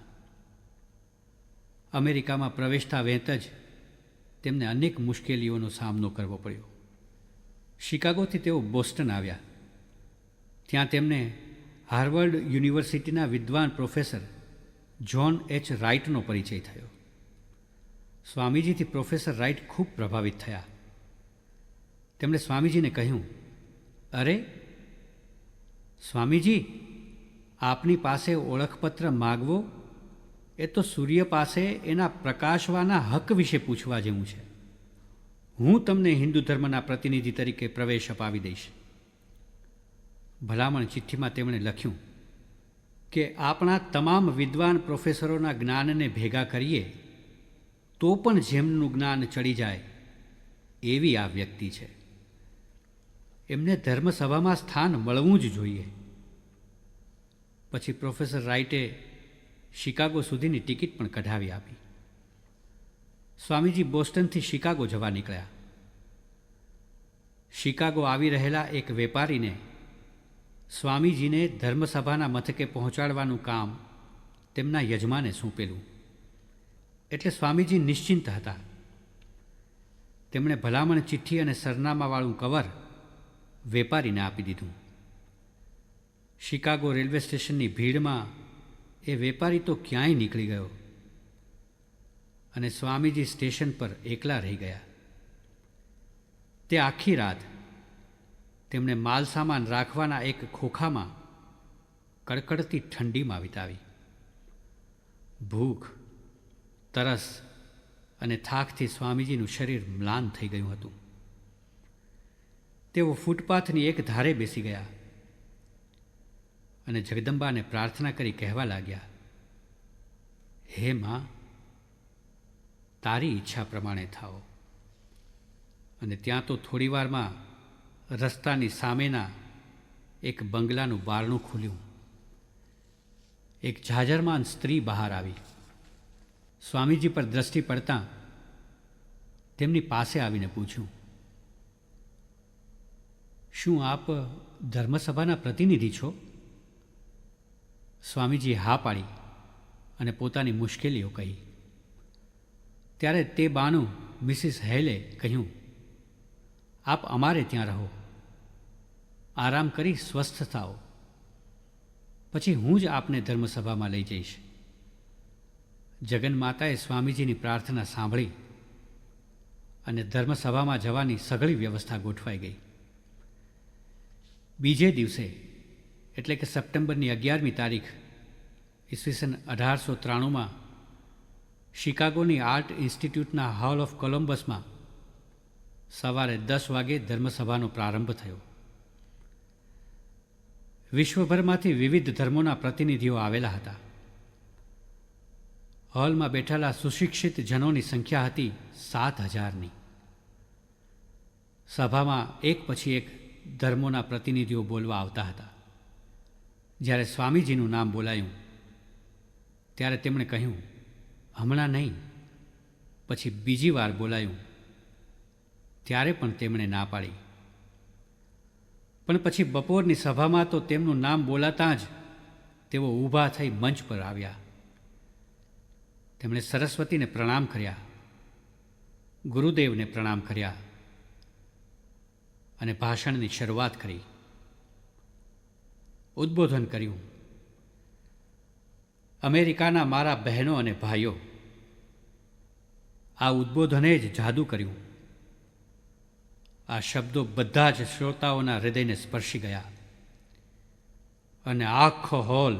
અમેરિકામાં પ્રવેશતા વેંત જ તેમને અનેક મુશ્કેલીઓનો સામનો કરવો પડ્યો. શિકાગોથી તેઓ બોસ્ટન આવ્યા. ત્યાં તેમને હાર્વર્ડ યુનિવર્સિટીના વિદ્વાન પ્રોફેસર જ્હોન એચ રાઇટનો પરિચય થયો. સ્વામીજીથી પ્રોફેસર રાઇટ ખૂબ પ્રભાવિત થયા. તેમણે સ્વામીજીને કહ્યું, અરે સ્વામીજી, આપની પાસે ઓળખપત્ર માગવો એ તો સૂર્ય પાસે એના પ્રકાશવાના હક વિશે પૂછવા જેવું છે. હું તમને હિન્દુ ધર્મના પ્રતિનિધિ તરીકે પ્રવેશ અપાવી દઈશ. ભલામણ ચિઠ્ઠીમાં તેમણે લખ્યું કે આપણા તમામ વિદ્વાન પ્રોફેસરોના જ્ઞાનને ભેગા કરીએ તો પણ જેમનું જ્ઞાન ચડી જાય એવી આ વ્યક્તિ છે. એમને ધર્મસભામાં સ્થાન મળવું જ જોઈએ. પછી પ્રોફેસર રાઇટે શિકાગો સુધીની ટિકિટ પણ કઢાવી આપી. સ્વામીજી બોસ્ટનથી શિકાગો જવા નીકળ્યા. શિકાગો આવી રહેલા એક વેપારીને સ્વામીજીને ધર્મસભાના મથકે પહોંચાડવાનું કામ તેમના યજમાને સોંપેલું. એટલે સ્વામીજી નિશ્ચિંત હતા. તેમણે ભલામણ ચિઠ્ઠી અને સરનામાવાળું કવર વેપારીને આપી દીધું. શિકાગો રેલવે સ્ટેશનની ભીડમાં એ વેપારી તો ક્યાંય નીકળી ગયો અને સ્વામીજી સ્ટેશન પર એકલા રહી ગયા. તે આખી રાત તેમણે માલસામાન રાખવાના એક ખોખામાં કડકડતી ઠંડીમાં વિતાવી. ભૂખ, તરસ અને થાકથી સ્વામીજીનું શરીર મ્લાન થઈ ગયું હતું. તેઓ ફૂટપાથની એક ધારે બેસી ગયા અને જગદંબાને પ્રાર્થના કરી કહેવા લાગ્યા, હે માં, તારી ઈચ્છા પ્રમાણે થાઓ. અને ત્યાં તો થોડીવારમાં રસ્તાની સામેના એક બંગલાનું બારણું ખુલ્યું. એક જાજરમાન સ્ત્રી બહાર આવી. સ્વામીજી પર દ્રષ્ટિ પડતાં તેમની પાસે આવીને પૂછ્યું, શું આપ ધર્મસભાના પ્રતિનિધિ છો? સ્વામીજીએ હા પાડી અને પોતાની મુશ્કેલીઓ કહી. ત્યારે તે બાનું મિસિસ હેલે કહ્યું, આપ અમારે ત્યાં રહો, આરામ કરી સ્વસ્થ થાઓ, પછી હું જ આપને ધર્મસભામાં લઈ જઈશ. જગન્માતાએ સ્વામીજીની પ્રાર્થના સાંભળી અને ધર્મસભામાં જવાની સઘળી વ્યવસ્થા ગોઠવાઈ ગઈ. બીજે દિવસે એટલે કે સપ્ટેમ્બરની 11મી તારીખ ઈસવીસન 1893માં શિકાગોની આર્ટ ઇન્સ્ટિટ્યૂટના હોલ ઓફ કોલમ્બસમાં સવારે 10 વાગે ધર્મસભાનો પ્રારંભ થયો. વિશ્વભરમાંથી વિવિધ ધર્મોના પ્રતિનિધિઓ આવેલા હતા. હોલમાં બેઠેલા સુશિક્ષિત જનોની સંખ્યા હતી 7,000ની. સભામાં એક પછી એક ધર્મોના પ્રતિનિધિઓ બોલવા આવતા હતા. જ્યારે સ્વામીજીનું નામ બોલાયું ત્યારે તેમણે કહ્યું, હમણાં નહીં. પછી બીજી વાર બોલાયું ત્યારે પણ તેમણે ના પાડી. પણ પછી બપોરની સભામાં તો તેમનું નામ બોલાતાં જ તેઓ ઊભા થઈ મંચ પર આવ્યા. તેમણે સરસ્વતીને પ્રણામ કર્યા, ગુરુદેવને પ્રણામ કર્યા અને ભાષણની શરૂઆત કરી. ઉદ્બોધન કર્યું, અમેરિકાના મારા બહેનો અને ભાઈઓ, આ ઉદ્બોધને જ જાદુ કર્યું. આ શબ્દો બધા જ શ્રોતાઓના હૃદયને સ્પર્શી ગયા અને આખો હોલ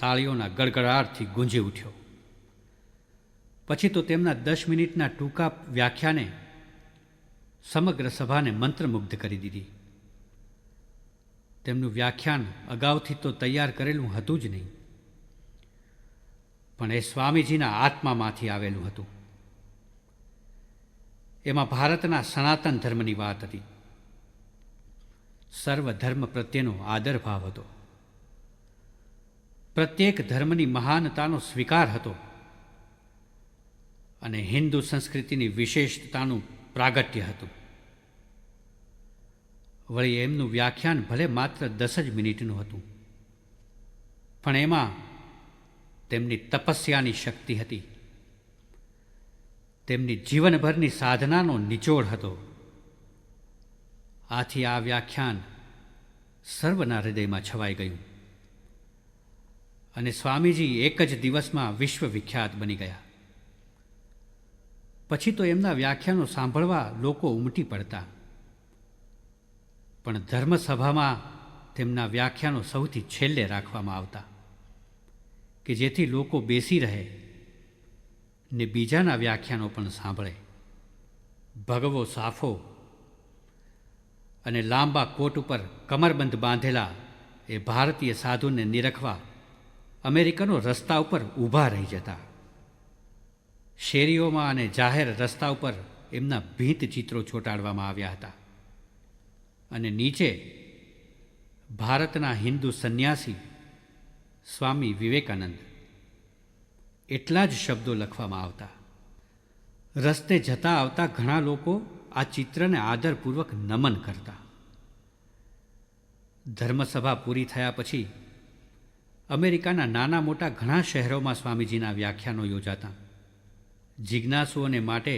તાળીઓના ગડગડાટથી ગુંજી ઉઠ્યો. પછી તો તેમના 10 મિનિટના ટૂંકા વ્યાખ્યાને સમગ્ર સભાને મંત્રમુગ્ધ કરી દીધી. તેમનું વ્યાખ્યાન અગાઉથી તો તૈયાર કરેલું હતું જ નહીં, પણ એ સ્વામીજીના આત્મામાંથી આવેલું હતું. એમાં ભારતના સનાતન ધર્મની વાત હતી. સર્વ ધર્મ પ્રત્યેનો આદર ભાવ હતો. પ્રત્યેક ધર્મની મહાનતાનો સ્વીકાર હતો અને હિન્દુ સંસ્કૃતિની વિશેષતાનું પ્રાગટ્ય હતું. વળી એમનું વ્યાખ્યાન ભલે માત્ર 10 જ મિનિટનું હતું, પણ એમાં તેમની તપસ્યાની શક્તિ હતી. તેમની જીવનભરની સાધનાનો નિચોડ હતો. આથી આ વ્યાખ્યાન સર્વના હૃદયમાં છવાઈ ગયું અને સ્વામીજી એક જ દિવસમાં વિશ્વવિખ્યાત બની ગયા. પછી તો એમના વ્યાખ્યાનો સાંભળવા લોકો ઉમટી પડતા, પણ ધર્મસભામાં તેમના વ્યાખ્યાનો સૌથી છેલ્લે રાખવામાં આવતા કે જેથી લોકો બેસી રહે ને બીજાના વ્યાખ્યાનો પણ સાંભળે. ભગવો સાફો અને લાંબા કોટ ઉપર કમરબંધ બાંધેલા એ ભારતીય સાધુને નિરખવા અમેરિકનો રસ્તા ઉપર ઊભા રહી જતા. શેરીઓમાં અને જાહેર રસ્તા ઉપર એમના ભીંત ચિત્રો ચોંટાડવામાં આવ્યા હતા અને નીચે ભારતના હિન્દુ સંન્યાસી સ્વામી વિવેકાનંદ એટલા જ શબ્દો લખવામાં આવતા. રસ્તે જતા આવતા ઘણા લોકો આ ચિત્રને આદરપૂર્વક નમન કરતા. ધર્મસભા પૂરી થયા પછી અમેરિકાના નાના મોટા ઘણા શહેરોમાં સ્વામીજીના વ્યાખ્યાનો યોજાતા. જિજ્ઞાસુઓને માટે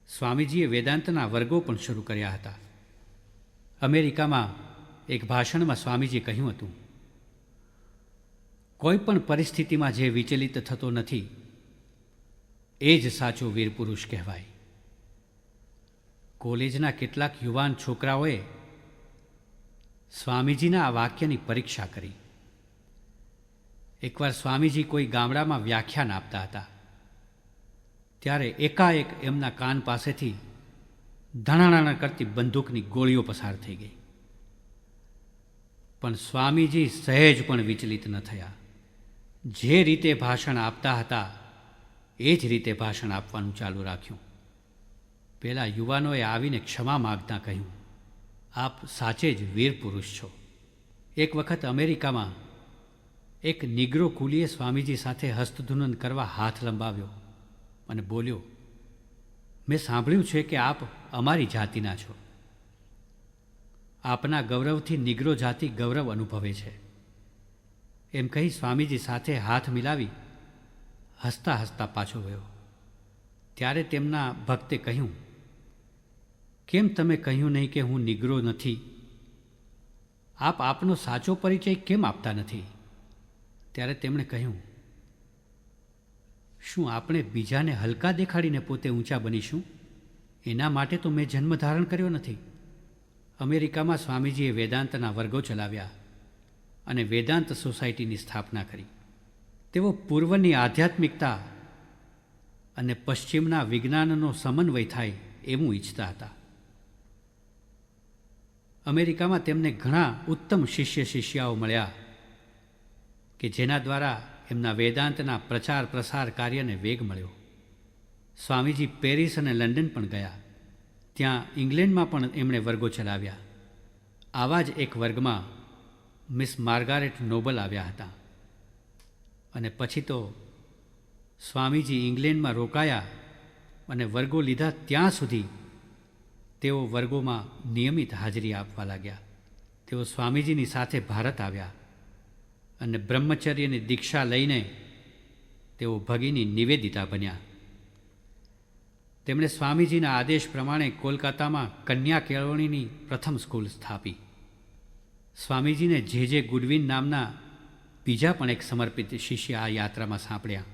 સ્વામીજીએ વેદાંતના વર્ગો પણ શરૂ કર્યા હતા. અમેરિકામાં એક ભાષણમાં સ્વામીજીએ કહ્યું હતું, કોઈ પણ પરિસ્થિતિમાં જે વિચલિત થતો નથી એ જ સાચો વીર પુરુષ કહેવાય. કોલેજના કેટલાક યુવાન છોકરાઓએ સ્વામીજીના આ વાક્યની પરીક્ષા કરી. એકવાર સ્વામીજી કોઈ ગામડામાં વ્યાખ્યાન આપતા હતા ત્યારે એકાએક એમના કાન પાસેથી ધણાણા કરતી બંદૂકની ગોળીઓ પસાર થઈ ગઈ. પણ સ્વામીજી સહેજ પણ વિચલિત ન થયા. જે રીતે ભાષણ આપતા હતા એ જ રીતે ભાષણ આપવાનું ચાલુ રાખ્યું. પેલા યુવાનોએ આવીને ક્ષમા માગતા કહ્યું, આપ સાચે જ વીર પુરુષ છો. એક વખત અમેરિકામાં એક નિગ્રો કુલીએ સ્વામીજી સાથે હસ્તધૂનન કરવા હાથ લંબાવ્યો અને બોલ્યો, મેં સાંભળ્યું છે કે આપ અમારી જાતિના છો. આપના ગૌરવથી નિગ્રો જાતિ ગૌરવ અનુભવે છે. એમ કહી સ્વામીજી સાથે હાથ મિલાવી હસતા હસતા પાછો ગયો. ત્યારે તેમના ભક્તે કહ્યું, કેમ તમે કહ્યું નહીં કે હું નિગ્રો નથી? આપ આપનો સાચો પરિચય કેમ આપતા નથી? ત્યારે તેમણે કહ્યું, શું આપણે બીજાને હલકા દેખાડીને પોતે ઊંચા બનીશું? એના માટે તો મેં જન્મ ધારણ કર્યો નથી. અમેરિકામાં સ્વામીજીએ વેદાંતના વર્ગો ચલાવ્યા અને વેદાંત સોસાયટીની સ્થાપના કરી. તેઓ પૂર્વની આધ્યાત્મિકતા અને પશ્ચિમના વિજ્ઞાનનો સમન્વય થાય એવું ઈચ્છતા હતા. અમેરિકામાં તેમને ઘણા ઉત્તમ શિષ્ય શિષ્યાઓ મળ્યા કે જેના દ્વારા એમના વેદાંતના પ્રચાર પ્રસાર કાર્યને વેગ મળ્યો. સ્વામીજી પેરિસ અને લંડન પણ ગયા. ત્યાં ઇંગ્લેન્ડમાં પણ એમણે વર્ગો ચલાવ્યા. આવા જ એક વર્ગમાં મિસ માર્ગારેટ નોબલ આવ્યા હતા અને પછી તો સ્વામીજી ઇંગ્લેન્ડમાં રોકાયા અને વર્ગો લીધા ત્યાં સુધી તેઓ વર્ગોમાં નિયમિત હાજરી આપવા લાગ્યા. તેઓ સ્વામીજીની સાથે ભારત આવ્યા અને બ્રહ્મચર્યની દીક્ષા લઈને તેઓ ભગીની નિવેદિતા બન્યા. તેમણે સ્વામીજીના આદેશ પ્રમાણે કોલકાતામાં કન્યા કેળવણીની પ્રથમ સ્કૂલ સ્થાપી. સ્વામીજીને જે ગુડવિન નામના બીજા પણ એક સમર્પિત શિષ્ય આ યાત્રામાં સાંપડ્યા,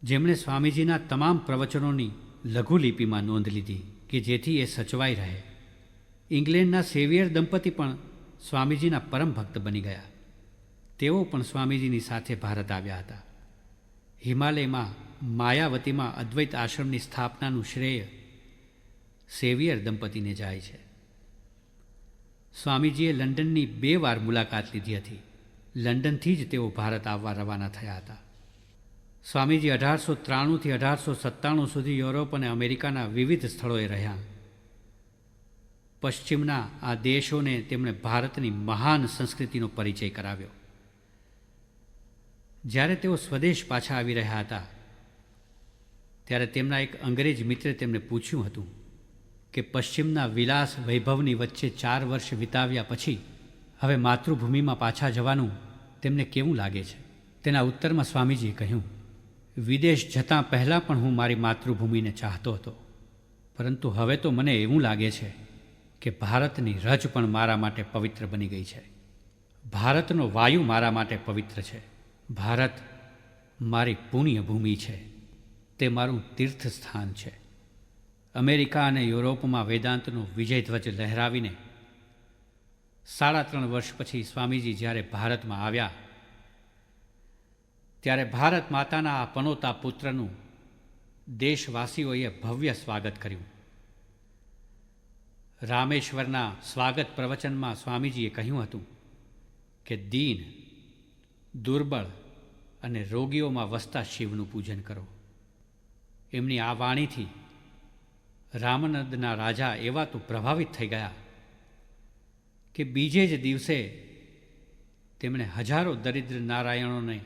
જેમણે સ્વામીજીના તમામ પ્રવચનોની લઘુલિપિમાં નોંધ લીધી કે જેથી એ સચવાઈ રહે. ઇંગ્લેન્ડના સેવિયર દંપતી પણ સ્વામીજીના પરમ ભક્ત બની ગયા. તેઓ પણ સ્વામીજીની સાથે ભારત આવ્યા હતા. હિમાલયમાં માયાવતીમાં અદ્વૈત આશ્રમની સ્થાપનાનું શ્રેય સેવિયર દંપતીને જાય છે. સ્વામીજીએ લંડનની 2 વાર મુલાકાત લીધી હતી. લંડનથી જ તેઓ ભારત આવવા રવાના થયા હતા. સ્વામીજી 1893થી 1897 સુધી યુરોપ અને અમેરિકાના વિવિધ સ્થળોએ રહ્યા. પશ્ચિમના આ દેશોને તેમણે ભારતની મહાન સંસ્કૃતિનો પરિચય કરાવ્યો. જ્યારે તેઓ સ્વદેશ પાછા આવી રહ્યા હતા ત્યારે તેમના એક અંગ્રેજ મિત્રે તેમને પૂછ્યું હતું કે પશ્ચિમના વિલાસ વૈભવની વચ્ચે 4 વર્ષ વિતાવ્યા પછી હવે માતૃભૂમિમાં પાછા જવાનું તેમને કેવું લાગે છે? તેના ઉત્તરમાં સ્વામીજીએ કહ્યું, વિદેશ જતાં પહેલાં પણ હું મારી માતૃભૂમિને ચાહતો હતો, પરંતુ હવે તો મને એવું લાગે છે કે ભારતની રજ પણ મારા માટે પવિત્ર બની ગઈ છે. ભારતનો વાયુ મારા માટે પવિત્ર છે. ભારત મારી પુણ્ય ભૂમિ છે. તે મારું તીર્થસ્થાન છે. અમેરિકા અને યુરોપમાં વેદાંતનો વિજયધ્વજ લહેરાવીને 3.5 વર્ષ પછી સ્વામીજી જ્યારે ભારતમાં આવ્યા ત્યારે ભારત માતાના આ પનોતા પુત્રનું દેશવાસીઓએ ભવ્ય સ્વાગત કર્યું. રામેશ્વરના સ્વાગત પ્રવચનમાં સ્વામીજીએ કહ્યું હતું કે દીન, દુર્બળ અને રોગીઓમાં વસતા શિવનું પૂજન કરો. એમની આ વાણીથી રામનદના રાજા એવા તો પ્રભાવિત થઈ ગયા કે બીજે જ દિવસે તેમણે હજારો દરિદ્ર નારાયણોને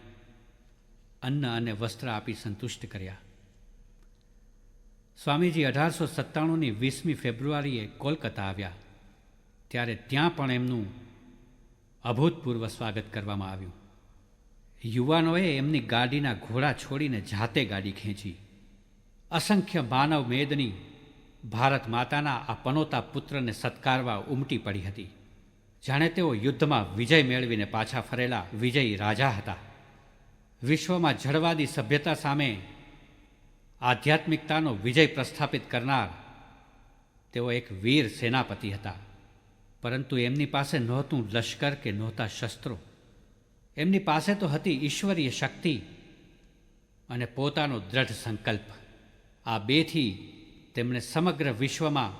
અન્ન અને વસ્ત્ર આપી સંતુષ્ટ કર્યા. સ્વામીજી 1897ની 20મી ફેબ્રુઆરીએ કોલકાતા આવ્યા ત્યારે ત્યાં પણ એમનું અભૂતપૂર્વ સ્વાગત કરવામાં આવ્યું. યુવાનોએ એમની ગાડીના ઘોડા છોડીને જાતે ગાડી ખેંચી. અસંખ્ય માનવ મેદની ભારત માતાના આ પનોતા પુત્રને સત્કારવા ઉમટી પડી હતી, જાણે તેઓ યુદ્ધમાં વિજય મેળવીને પાછા ફરેલા વિજયી રાજા હતા. વિશ્વમાં જડવાદી સભ્યતા સામે આધ્યાત્મિકતાનો વિજય પ્રસ્થાપિત કરનાર તેઓ એક વીર સેનાપતિ હતા. પરંતુ એમની પાસે નહોતું લશ્કર કે નહોતા શસ્ત્રો. એમની પાસે તો હતી ઈશ્વરીય શક્તિ અને પોતાનો દ્રઢ સંકલ્પ. આ બેથી તેમણે સમગ્ર વિશ્વમાં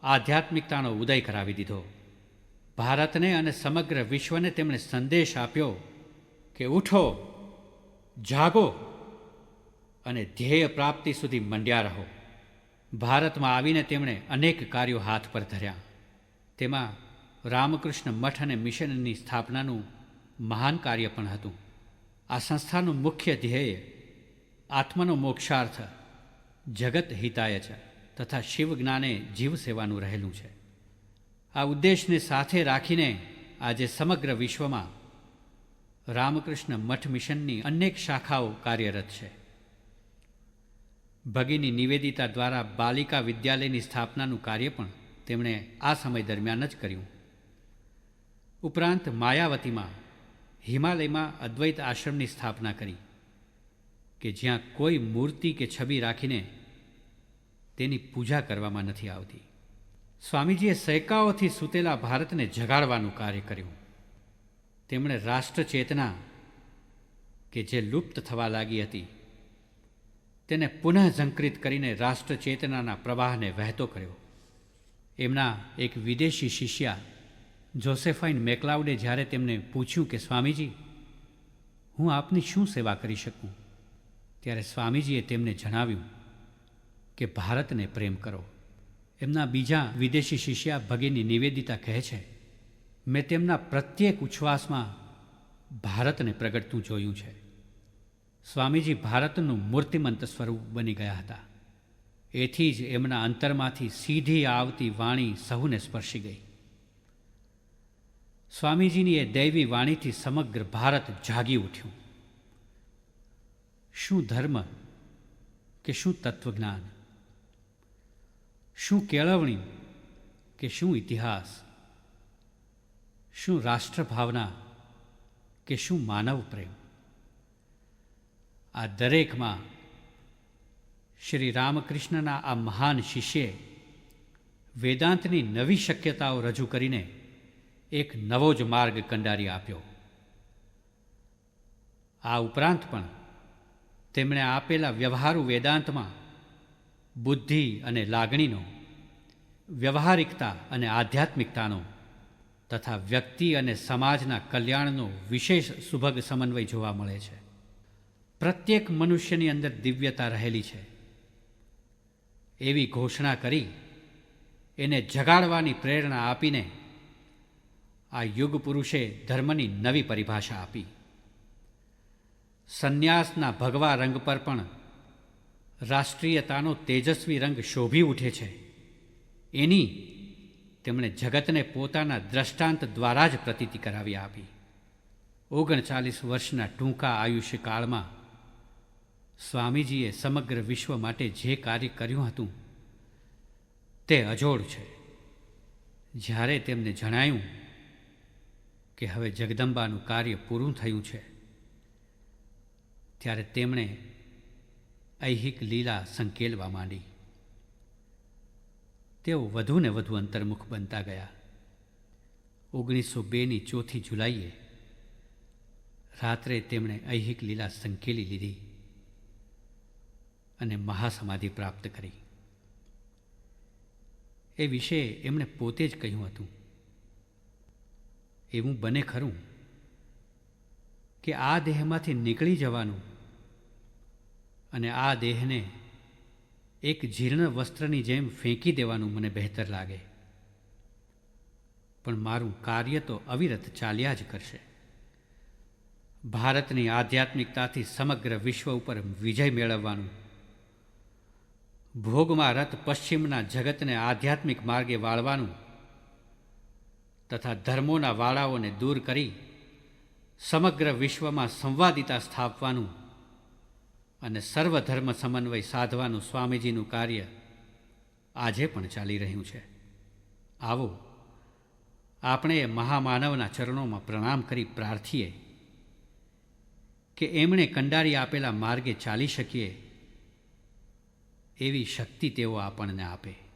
આધ્યાત્મિકતાનો ઉદય કરાવી દીધો. ભારતને અને સમગ્ર વિશ્વને તેમણે સંદેશ આપ્યો કે ઉઠો, જાગો અને ધ્યેય પ્રાપ્તિ સુધી મંડ્યા રહો. ભારતમાં આવીને તેમણે અનેક કાર્યો હાથ પર ધર્યા. તેમાં રામકૃષ્ણ મઠ અને મિશનની સ્થાપનાનું મહાન કાર્ય પણ હતું. આ સંસ્થાનું મુખ્ય ધ્યેય આત્મનો મોક્ષાર્થ, જગત હિતાય છે તથા શિવ જ્ઞાને જીવ સેવાનું રહેલું છે. આ ઉદ્દેશને સાથે રાખીને આજે સમગ્ર વિશ્વમાં રામકૃષ્ણ મઠ મિશનની અનેક શાખાઓ કાર્યરત છે. ભગિની નિવેદિતા દ્વારા બાલિકા વિદ્યાલયની સ્થાપનાનું કાર્ય પણ તેમણે આ સમય દરમિયાન જ કર્યું. ઉપરાંત માયાવતીમાં હિમાલયમાં અદ્વૈત આશ્રમની સ્થાપના કરી કે જ્યાં કોઈ મૂર્તિ કે છબી રાખીને તેની પૂજા કરવામાં નથી આવતી. સ્વામીજીએ સૈકાઓથી સૂતેલા ભારતને જગાડવાનું કાર્ય કર્યું. તેમણે રાષ્ટ્ર ચેતના કે જે લુપ્ત થવા લાગી હતી તેને પુનઃ ઝંકૃત કરીને રાષ્ટ્ર ચેતનાના પ્રવાહને વહેતો કર્યો. એમના એક વિદેશી શિષ્યા જોસેફાઇન મેકલાઉડે જ્યારે તેમને પૂછ્યું કે સ્વામીજી, હું આપની શું સેવા કરી શકું, ત્યારે સ્વામીજીએ તેમને જણાવ્યું કે ભારતને પ્રેમ કરો. એમના બીજા વિદેશી શિષ્યા ભગિની નિવેદિતા કહે છે, મેં તેમના પ્રત્યેક ઉચ્છ્વાસમાં ભારતને પ્રગટતું જોયું છે. સ્વામીજી ભારતનું મૂર્તિમંત સ્વરૂપ બની ગયા હતા. એથી જ એમના અંતરમાંથી સીધી આવતી વાણી સહુને સ્પર્શી ગઈ. સ્વામીજીની એ દૈવી વાણીથી સમગ્ર ભારત જાગી ઉઠ્યું. શું ધર્મ કે શું તત્વજ્ઞાન, શું કેળવણી કે શું ઇતિહાસ, શું રાષ્ટ્રભાવના કે શું માનવ પ્રેમ, આ દરેકમાં શ્રી રામકૃષ્ણના આ મહાન શિષ્યે વેદાંતની નવી શક્યતાઓ રજૂ કરીને એક નવો જ માર્ગ કંડારી આપ્યો. આ ઉપરાંત પણ તેમણે આપેલા વ્યવહારુ વેદાંતમાં બુદ્ધિ અને લાગણીનો, વ્યવહારિકતા અને આધ્યાત્મિકતાનો તથા વ્યક્તિ અને સમાજના કલ્યાણનો વિશેષ સુભગ સમન્વય જોવા મળે છે. પ્રત્યેક મનુષ્યની અંદર દિવ્યતા રહેલી છે એવી ઘોષણા કરી એને જગાડવાની પ્રેરણા આપીને આ યુગ પુરુષે ધર્મની નવી પરિભાષા આપી. સંન્યાસના ભગવા રંગ પર પણ રાષ્ટ્રીયતાનો તેજસ્વી રંગ શોભી ઉઠે છે. એની તેમણે જગતને પોતાના દ્રષ્ટાંત દ્વારા જ પ્રતીતિ કરાવી આપી. 39 વર્ષના ટૂંકા આયુષ્યકાળમાં સ્વામીજીએ સમગ્ર વિશ્વ માટે જે કાર્ય કર્યું હતું તે અજોડ છે. જ્યારે તેમને જણાયું કે હવે જગદંબાનું કાર્ય પૂરું થયું છે, ત્યારે તેમણે ઐહિક લીલા સંકેલવા માંડી. તેઓ વધુ ને વધુ અંતર્મુખ બનતા ગયા. 1902ની 4 જુલાઈએ રાત્રે તેમણે ઐહિક લીલા સંકેલી લીધી અને મહાસમાધિ પ્રાપ્ત કરી. એ વિશે એમણે પોતે જ કહ્યું હતું. એવું બને ખરું કે આ દેહમાંથી નીકળી જવાનું અને આ દેહને એક જીર્ણ વસ્ત્રની જેમ ફેંકી દેવાનું મને બહેતર લાગે, પણ મારું કાર્ય તો અવિરત ચાલ્યા જ કરશે. ભારતની આધ્યાત્મિકતાથી સમગ્ર વિશ્વ ઉપર વિજય મેળવવાનું, ભોગમાં રત પશ્ચિમના જગતને આધ્યાત્મિક માર્ગે વાળવાનું તથા ધર્મોના વાળાઓને દૂર કરી સમગ્ર વિશ્વમાં સંવાદિતા સ્થાપવાનું અને સર્વધર્મ સમન્વય સાધવાનું સ્વામીજીનું કાર્ય આજે પણ ચાલી રહ્યું છે. આવો આપણે એ મહામાનવના ચરણોમાં પ્રણામ કરી પ્રાર્થીએ કે એમણે કંડારી આપેલા માર્ગે ચાલી શકીએ એવી શક્તિ તેઓ આપણને આપે.